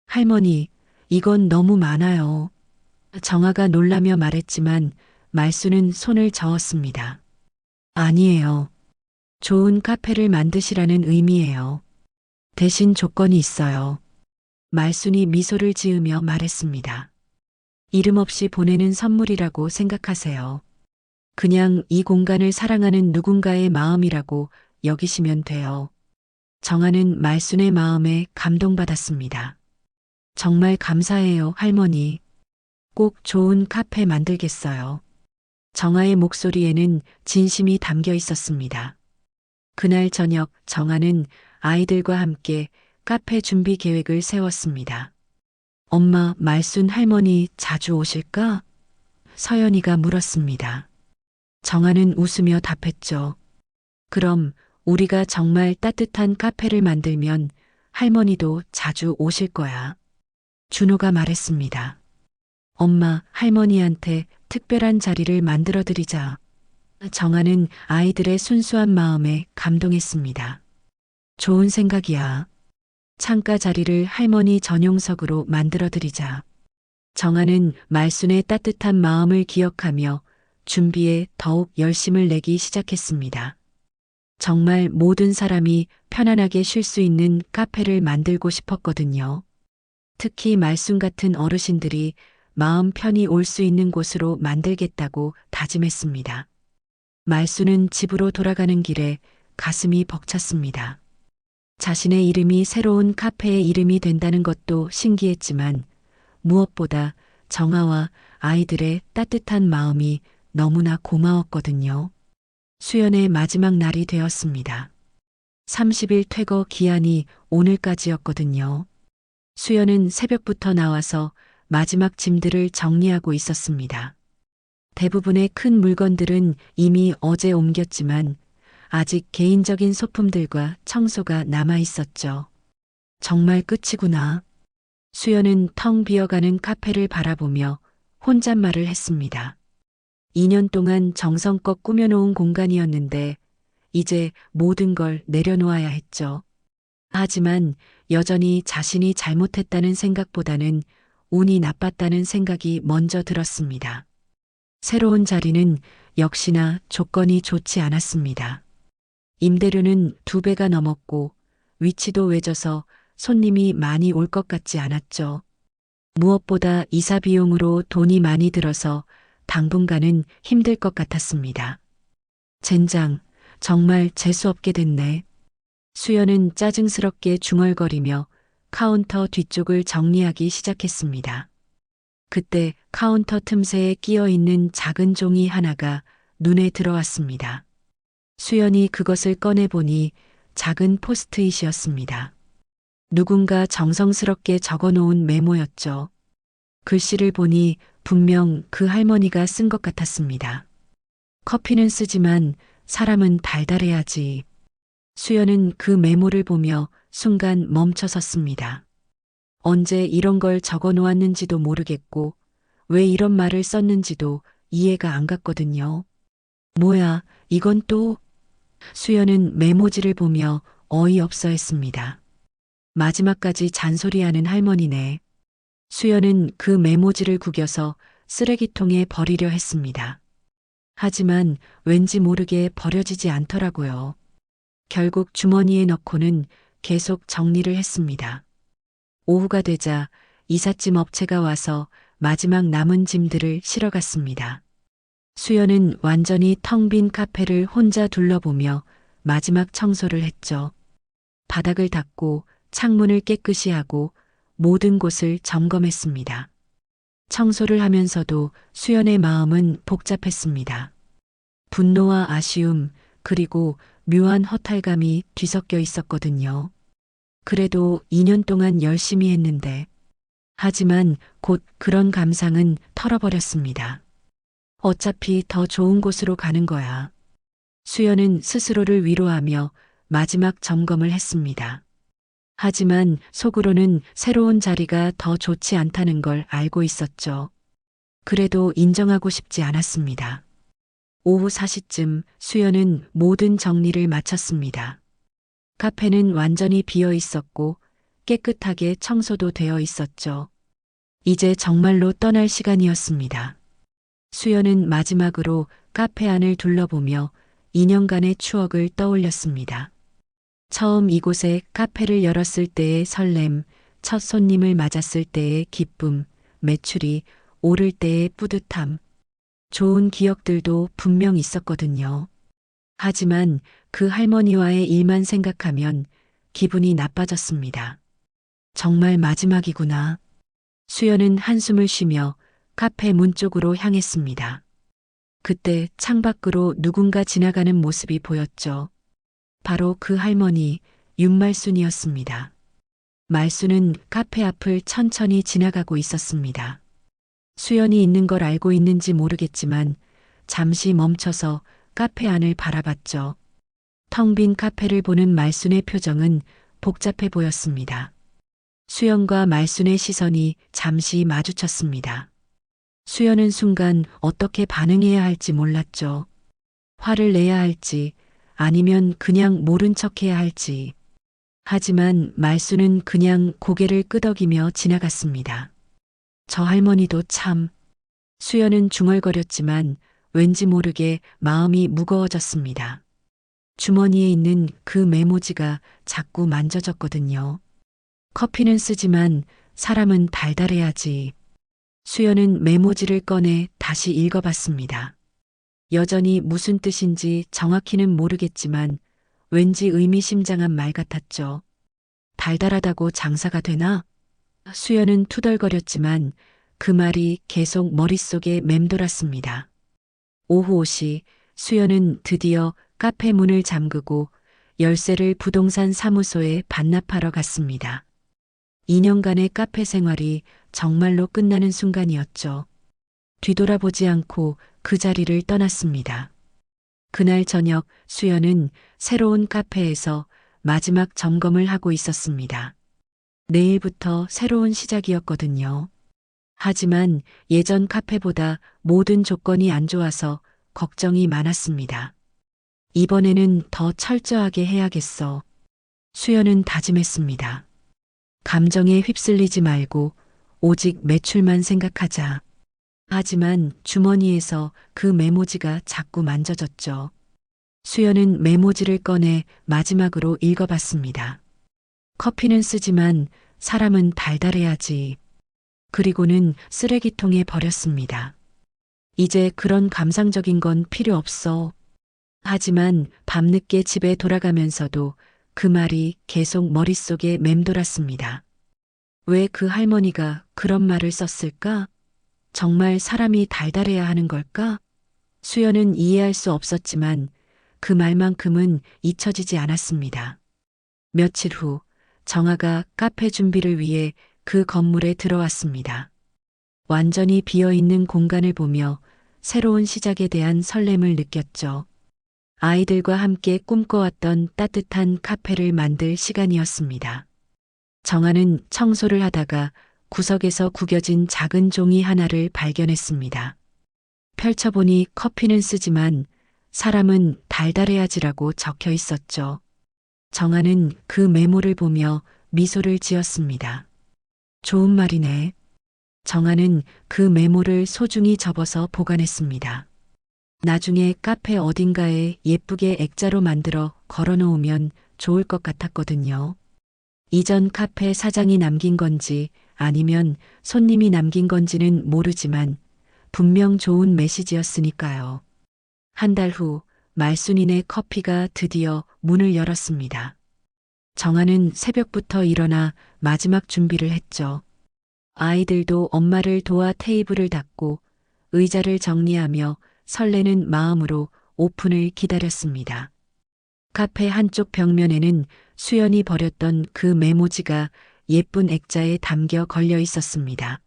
할머니, 이건 너무 많아요. 정아가 놀라며 말했지만 말순은 손을 저었습니다. 아니에요. 좋은 카페를 만드시라는 의미예요. 대신 조건이 있어요. 말순이 미소를 지으며 말했습니다. 이름 없이 보내는 선물이라고 생각하세요. 그냥 이 공간을 사랑하는 누군가의 마음이라고 여기시면 돼요. 정아는 말순의 마음에 감동받았습니다. 정말 감사해요, 할머니. 꼭 좋은 카페 만들겠어요. 정아의 목소리에는 진심이 담겨 있었습니다. 그날 저녁 정아는 아이들과 함께 카페 준비 계획을 세웠습니다. 엄마, 말순 할머니 자주 오실까? 서연이가 물었습니다. 정아는 웃으며 답했죠. 그럼 우리가 정말 따뜻한 카페를 만들면 할머니도 자주 오실 거야. 준호가 말했습니다. 엄마, 할머니한테 특별한 자리를 만들어 드리자. 정아는 아이들의 순수한 마음에 감동했습니다. 좋은 생각이야. 창가 자리를 할머니 전용석으로 만들어 드리자. 정아는 말순의 따뜻한 마음을 기억하며 준비에 더욱 열심을 내기 시작했습니다. 정말 모든 사람이 편안하게 쉴 수 있는 카페를 만들고 싶었거든요. 특히 말순 같은 어르신들이 마음 편히 올 수 있는 곳으로 만들겠다고 다짐했습니다. 말수는 집으로 돌아가는 길에 가슴이 벅찼습니다. 자신의 이름이 새로운 카페의 이름이 된다는 것도 신기했지만 무엇보다 정아와 아이들의 따뜻한 마음이 너무나 고마웠거든요. 수연의 마지막 날이 되었습니다. 30일 퇴거 기한이 오늘까지였거든요. 수연은 새벽부터 나와서 마지막 짐들을 정리하고 있었습니다. 대부분의 큰 물건들은 이미 어제 옮겼지만 아직 개인적인 소품들과 청소가 남아 있었죠. 정말 끝이구나. 수연은 텅 비어가는 카페를 바라보며 혼잣말을 했습니다. 2년 동안 정성껏 꾸며놓은 공간이었는데 이제 모든 걸 내려놓아야 했죠. 하지만 여전히 자신이 잘못했다는 생각보다는 운이 나빴다는 생각이 먼저 들었습니다. 새로운 자리는 역시나 조건이 좋지 않았습니다. 임대료는 2배가 넘었고 위치도 외져서 손님이 많이 올 것 같지 않았죠. 무엇보다 이사 비용으로 돈이 많이 들어서 당분간은 힘들 것 같았습니다. 젠장, 정말 재수없게 됐네. 수연은 짜증스럽게 중얼거리며 카운터 뒤쪽을 정리하기 시작했습니다. 그때 카운터 틈새에 끼어 있는 작은 종이 하나가 눈에 들어왔습니다. 수연이 그것을 꺼내보니 작은 포스트잇이었습니다. 누군가 정성스럽게 적어놓은 메모였죠. 글씨를 보니 분명 그 할머니가 쓴 것 같았습니다. 커피는 쓰지만 사람은 달달해야지. 수연은 그 메모를 보며 순간 멈춰섰습니다. 언제 이런 걸 적어 놓았는지도 모르겠고 왜 이런 말을 썼는지도 이해가 안 갔거든요. 뭐야, 이건 또? 수연은 메모지를 보며 어이없어 했습니다. 마지막까지 잔소리하는 할머니네. 수연은 그 메모지를 구겨서 쓰레기통에 버리려 했습니다. 하지만 왠지 모르게 버려지지 않더라고요. 결국 주머니에 넣고는 계속 정리를 했습니다. 오후가 되자 이삿짐 업체가 와서 마지막 남은 짐들을 실어갔습니다. 수연은 완전히 텅 빈 카페를 혼자 둘러보며 마지막 청소를 했죠. 바닥을 닦고 창문을 깨끗이 하고 모든 곳을 점검했습니다. 청소를 하면서도 수연의 마음은 복잡했습니다. 분노와 아쉬움, 그리고 묘한 허탈감이 뒤섞여 있었거든요. 그래도 2년 동안 열심히 했는데, 하지만 곧 그런 감상은 털어버렸습니다. 어차피 더 좋은 곳으로 가는 거야. 수연은 스스로를 위로하며 마지막 점검을 했습니다. 하지만 속으로는 새로운 자리가 더 좋지 않다는 걸 알고 있었죠. 그래도 인정하고 싶지 않았습니다. 오후 4시쯤 수연은 모든 정리를 마쳤습니다. 카페는 완전히 비어 있었고 깨끗하게 청소도 되어 있었죠. 이제 정말로 떠날 시간이었습니다. 수연은 마지막으로 카페 안을 둘러보며 2년간의 추억을 떠올렸습니다. 처음 이곳에 카페를 열었을 때의 설렘, 첫 손님을 맞았을 때의 기쁨, 매출이 오를 때의 뿌듯함, 좋은 기억들도 분명 있었거든요. 하지만 그 할머니와의 일만 생각하면 기분이 나빠졌습니다. 정말 마지막이구나. 수연은 한숨을 쉬며 카페 문 쪽으로 향했습니다. 그때 창밖으로 누군가 지나가는 모습이 보였죠. 바로 그 할머니 윤말순이었습니다. 말순은 카페 앞을 천천히 지나가고 있었습니다. 수연이 있는 걸 알고 있는지 모르겠지만 잠시 멈춰서 카페 안을 바라봤죠. 텅 빈 카페를 보는 말순의 표정은 복잡해 보였습니다. 수연과 말순의 시선이 잠시 마주쳤습니다. 수연은 순간 어떻게 반응해야 할지 몰랐죠. 화를 내야 할지 아니면 그냥 모른 척해야 할지. 하지만 말순은 그냥 고개를 끄덕이며 지나갔습니다. 저 할머니도 참. 수연은 중얼거렸지만 왠지 모르게 마음이 무거워졌습니다. 주머니에 있는 그 메모지가 자꾸 만져졌거든요. 커피는 쓰지만 사람은 달달해야지. 수연은 메모지를 꺼내 다시 읽어봤습니다. 여전히 무슨 뜻인지 정확히는 모르겠지만 왠지 의미심장한 말 같았죠. 달달하다고 장사가 되나? 수연은 투덜거렸지만 그 말이 계속 머릿속에 맴돌았습니다. 오후 5시 수연은 드디어 카페 문을 잠그고 열쇠를 부동산 사무소에 반납하러 갔습니다. 2년간의 카페 생활이 정말로 끝나는 순간이었죠. 뒤돌아보지 않고 그 자리를 떠났습니다. 그날 저녁 수연은 새로운 카페에서 마지막 점검을 하고 있었습니다. 내일부터 새로운 시작이었거든요. 하지만 예전 카페보다 모든 조건이 안 좋아서 걱정이 많았습니다. 이번에는 더 철저하게 해야겠어. 수연은 다짐했습니다. 감정에 휩쓸리지 말고 오직 매출만 생각하자. 하지만 주머니에서 그 메모지가 자꾸 만져졌죠. 수연은 메모지를 꺼내 마지막으로 읽어봤습니다. 커피는 쓰지만 사람은 달달해야지. 그리고는 쓰레기통에 버렸습니다. 이제 그런 감상적인 건 필요 없어. 하지만 밤늦게 집에 돌아가면서도 그 말이 계속 머릿속에 맴돌았습니다. 왜 그 할머니가 그런 말을 썼을까? 정말 사람이 달달해야 하는 걸까? 수연은 이해할 수 없었지만 그 말만큼은 잊혀지지 않았습니다. 며칠 후 정아가 카페 준비를 위해 그 건물에 들어왔습니다. 완전히 비어있는 공간을 보며 새로운 시작에 대한 설렘을 느꼈죠. 아이들과 함께 꿈꿔왔던 따뜻한 카페를 만들 시간이었습니다. 정아는 청소를 하다가 구석에서 구겨진 작은 종이 하나를 발견했습니다. 펼쳐보니 커피는 쓰지만 사람은 달달해야지라고 적혀 있었죠. 정아는 그 메모를 보며 미소를 지었습니다. 좋은 말이네. 정아는 그 메모를 소중히 접어서 보관했습니다. 나중에 카페 어딘가에 예쁘게 액자로 만들어 걸어놓으면 좋을 것 같았거든요. 이전 카페 사장이 남긴 건지 아니면 손님이 남긴 건지는 모르지만 분명 좋은 메시지였으니까요. 한 달 후 말순이네 커피가 드디어 문을 열었습니다. 정아는 새벽부터 일어나 마지막 준비를 했죠. 아이들도 엄마를 도와 테이블을 닦고 의자를 정리하며 설레는 마음으로 오픈을 기다렸습니다. 카페 한쪽 벽면에는 수연이 버렸던 그 메모지가 예쁜 액자에 담겨 걸려 있었습니다.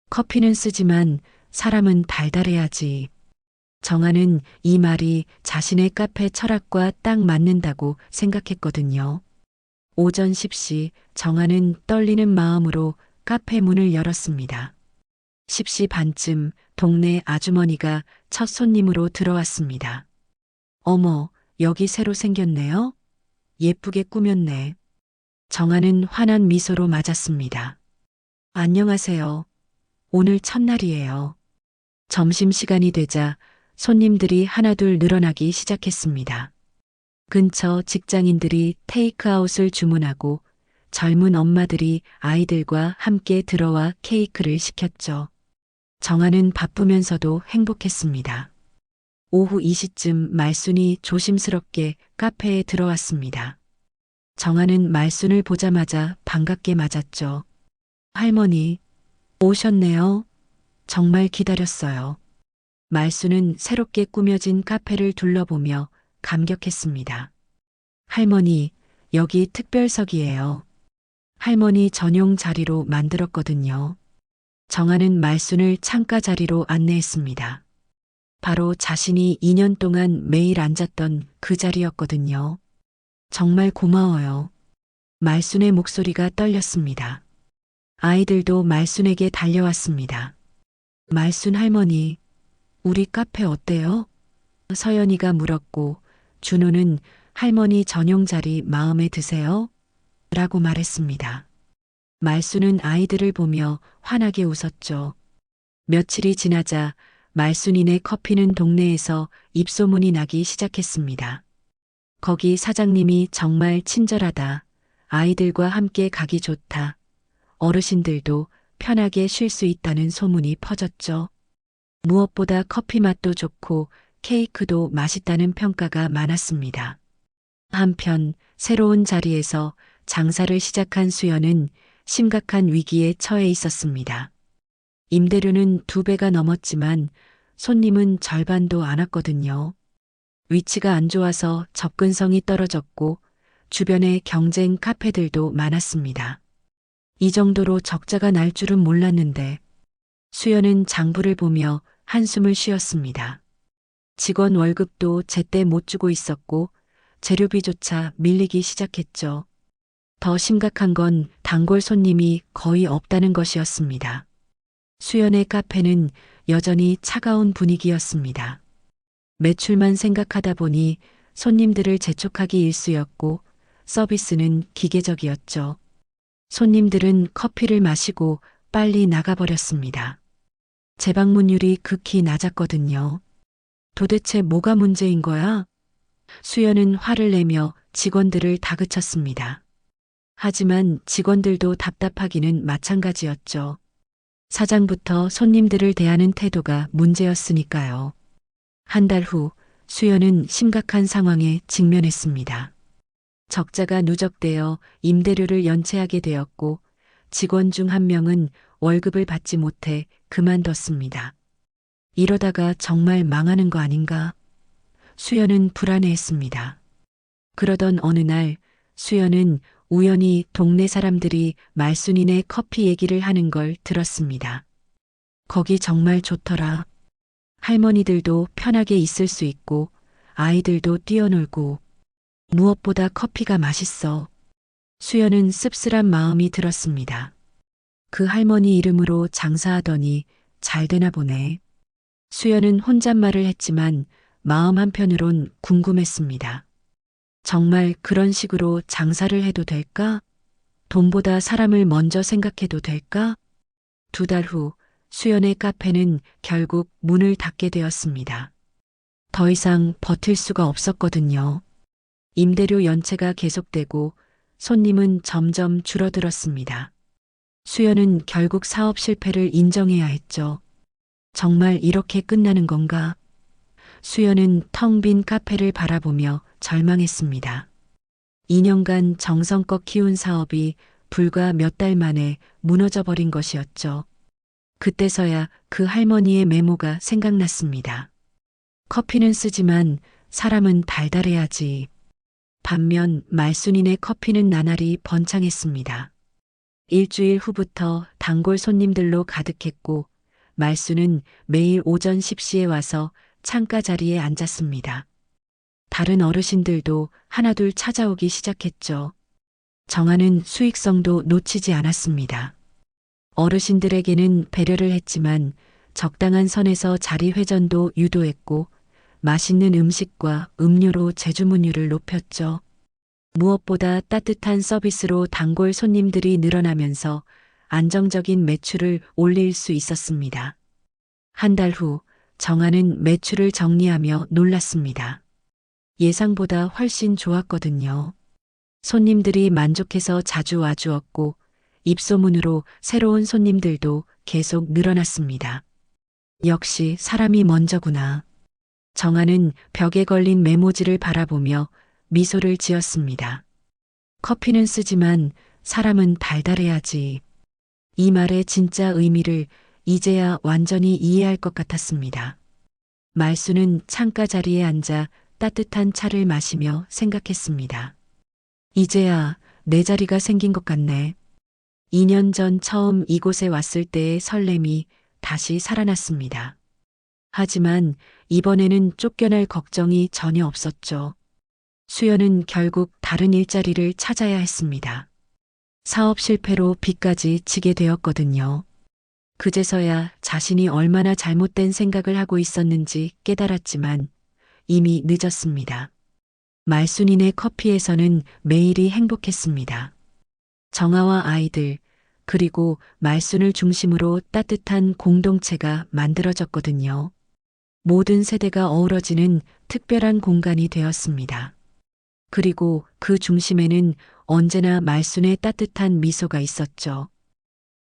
커피는 쓰지만 사람은 달달해야지. 정아는 이 말이 자신의 카페 철학과 딱 맞는다고 생각했거든요. 오전 10시 정아는 떨리는 마음으로 카페 문을 열었습니다. 10시 반쯤 동네 아주머니가 첫 손님으로 들어왔습니다. 어머, 여기 새로 생겼네요? 예쁘게 꾸몄네. 정아는 환한 미소로 맞았습니다. 안녕하세요. 오늘 첫날이에요. 점심시간이 되자 손님들이 하나둘 늘어나기 시작했습니다. 근처 직장인들이 테이크아웃을 주문하고 젊은 엄마들이 아이들과 함께 들어와 케이크를 시켰죠. 정아는 바쁘면서도 행복했습니다. 오후 2시쯤 말순이 조심스럽게 카페에 들어왔습니다. 정아는 말순을 보자마자 반갑게 맞았죠. 할머니, 오셨네요. 정말 기다렸어요. 말순은 새롭게 꾸며진 카페를 둘러보며 감격했습니다. 할머니, 여기 특별석이에요. 할머니 전용 자리로 만들었거든요. 정아는 말순을 창가 자리로 안내했습니다. 바로 자신이 2년 동안 매일 앉았던 그 자리였거든요. 정말 고마워요. 말순의 목소리가 떨렸습니다. 아이들도 말순에게 달려왔습니다. 말순 할머니, 우리 카페 어때요? 서연이가 물었고 준호는 할머니 전용 자리 마음에 드세요? 라고 말했습니다. 말순은 아이들을 보며 환하게 웃었죠. 며칠이 지나자 말순이네 커피는 동네에서 입소문이 나기 시작했습니다. 거기 사장님이 정말 친절하다. 아이들과 함께 가기 좋다. 어르신들도 편하게 쉴 수 있다는 소문이 퍼졌죠. 무엇보다 커피 맛도 좋고 케이크도 맛있다는 평가가 많았습니다. 한편 새로운 자리에서 장사를 시작한 수연은 심각한 위기에 처해 있었습니다. 임대료는 2배가 넘었지만 손님은 절반도 안 왔거든요. 위치가 안 좋아서 접근성이 떨어졌고 주변에 경쟁 카페들도 많았습니다. 이 정도로 적자가 날 줄은 몰랐는데 수연은 장부를 보며 한숨을 쉬었습니다. 직원 월급도 제때 못 주고 있었고 재료비조차 밀리기 시작했죠. 더 심각한 건 단골 손님이 거의 없다는 것이었습니다. 수연의 카페는 여전히 차가운 분위기였습니다. 매출만 생각하다 보니 손님들을 재촉하기 일쑤였고 서비스는 기계적이었죠. 손님들은 커피를 마시고 빨리 나가버렸습니다. 재방문율이 극히 낮았거든요. 도대체 뭐가 문제인 거야? 수연은 화를 내며 직원들을 다그쳤습니다. 하지만 직원들도 답답하기는 마찬가지였죠. 사장부터 손님들을 대하는 태도가 문제였으니까요. 한 달 후 수연은 심각한 상황에 직면했습니다. 적자가 누적되어 임대료를 연체하게 되었고 직원 중 한 명은 월급을 받지 못해 그만뒀습니다. 이러다가 정말 망하는 거 아닌가? 수연은 불안해했습니다. 그러던 어느 날 수연은 우연히 동네 사람들이 말순이네 커피 얘기를 하는 걸 들었습니다. 거기 정말 좋더라. 할머니들도 편하게 있을 수 있고 아이들도 뛰어놀고 무엇보다 커피가 맛있어. 수연은 씁쓸한 마음이 들었습니다. 그 할머니 이름으로 장사하더니 잘 되나 보네. 수연은 혼잣말을 했지만 마음 한편으론 궁금했습니다. 정말 그런 식으로 장사를 해도 될까? 돈보다 사람을 먼저 생각해도 될까? 2달 후 수연의 카페는 결국 문을 닫게 되었습니다. 더 이상 버틸 수가 없었거든요. 임대료 연체가 계속되고 손님은 점점 줄어들었습니다. 수연은 결국 사업 실패를 인정해야 했죠. 정말 이렇게 끝나는 건가? 수연은 텅 빈 카페를 바라보며 절망했습니다. 2년간 정성껏 키운 사업이 불과 몇 달 만에 무너져 버린 것이었죠. 그때서야 그 할머니의 메모가 생각났습니다. 커피는 쓰지만 사람은 달달해야지. 반면 말순이네 커피는 나날이 번창했습니다. 일주일 후부터 단골 손님들로 가득했고 말순은 매일 오전 10시에 와서 창가 자리에 앉았습니다. 다른 어르신들도 하나둘 찾아오기 시작했죠. 정하는 수익성도 놓치지 않았습니다. 어르신들에게는 배려를 했지만 적당한 선에서 자리 회전도 유도했고 맛있는 음식과 음료로 재주문율을 높였죠. 무엇보다 따뜻한 서비스로 단골 손님들이 늘어나면서 안정적인 매출을 올릴 수 있었습니다. 한 달 후 정아는 매출을 정리하며 놀랐습니다. 예상보다 훨씬 좋았거든요. 손님들이 만족해서 자주 와주었고 입소문으로 새로운 손님들도 계속 늘어났습니다. 역시 사람이 먼저구나. 정아는 벽에 걸린 메모지를 바라보며 미소를 지었습니다. 커피는 쓰지만 사람은 달달해야지. 이 말의 진짜 의미를 이제야 완전히 이해할 것 같았습니다. 말수는 창가 자리에 앉아 따뜻한 차를 마시며 생각했습니다. 이제야 내 자리가 생긴 것 같네. 2년 전 처음 이곳에 왔을 때의 설렘이 다시 살아났습니다. 하지만 이번에는 쫓겨날 걱정이 전혀 없었죠. 수연은 결국 다른 일자리를 찾아야 했습니다. 사업 실패로 빚까지 지게 되었거든요. 그제서야 자신이 얼마나 잘못된 생각을 하고 있었는지 깨달았지만 이미 늦었습니다. 말순이네 커피에서는 매일이 행복했습니다. 정아와 아이들, 그리고 말순을 중심으로 따뜻한 공동체가 만들어졌거든요. 모든 세대가 어우러지는 특별한 공간이 되었습니다. 그리고 그 중심에는 언제나 말순의 따뜻한 미소가 있었죠.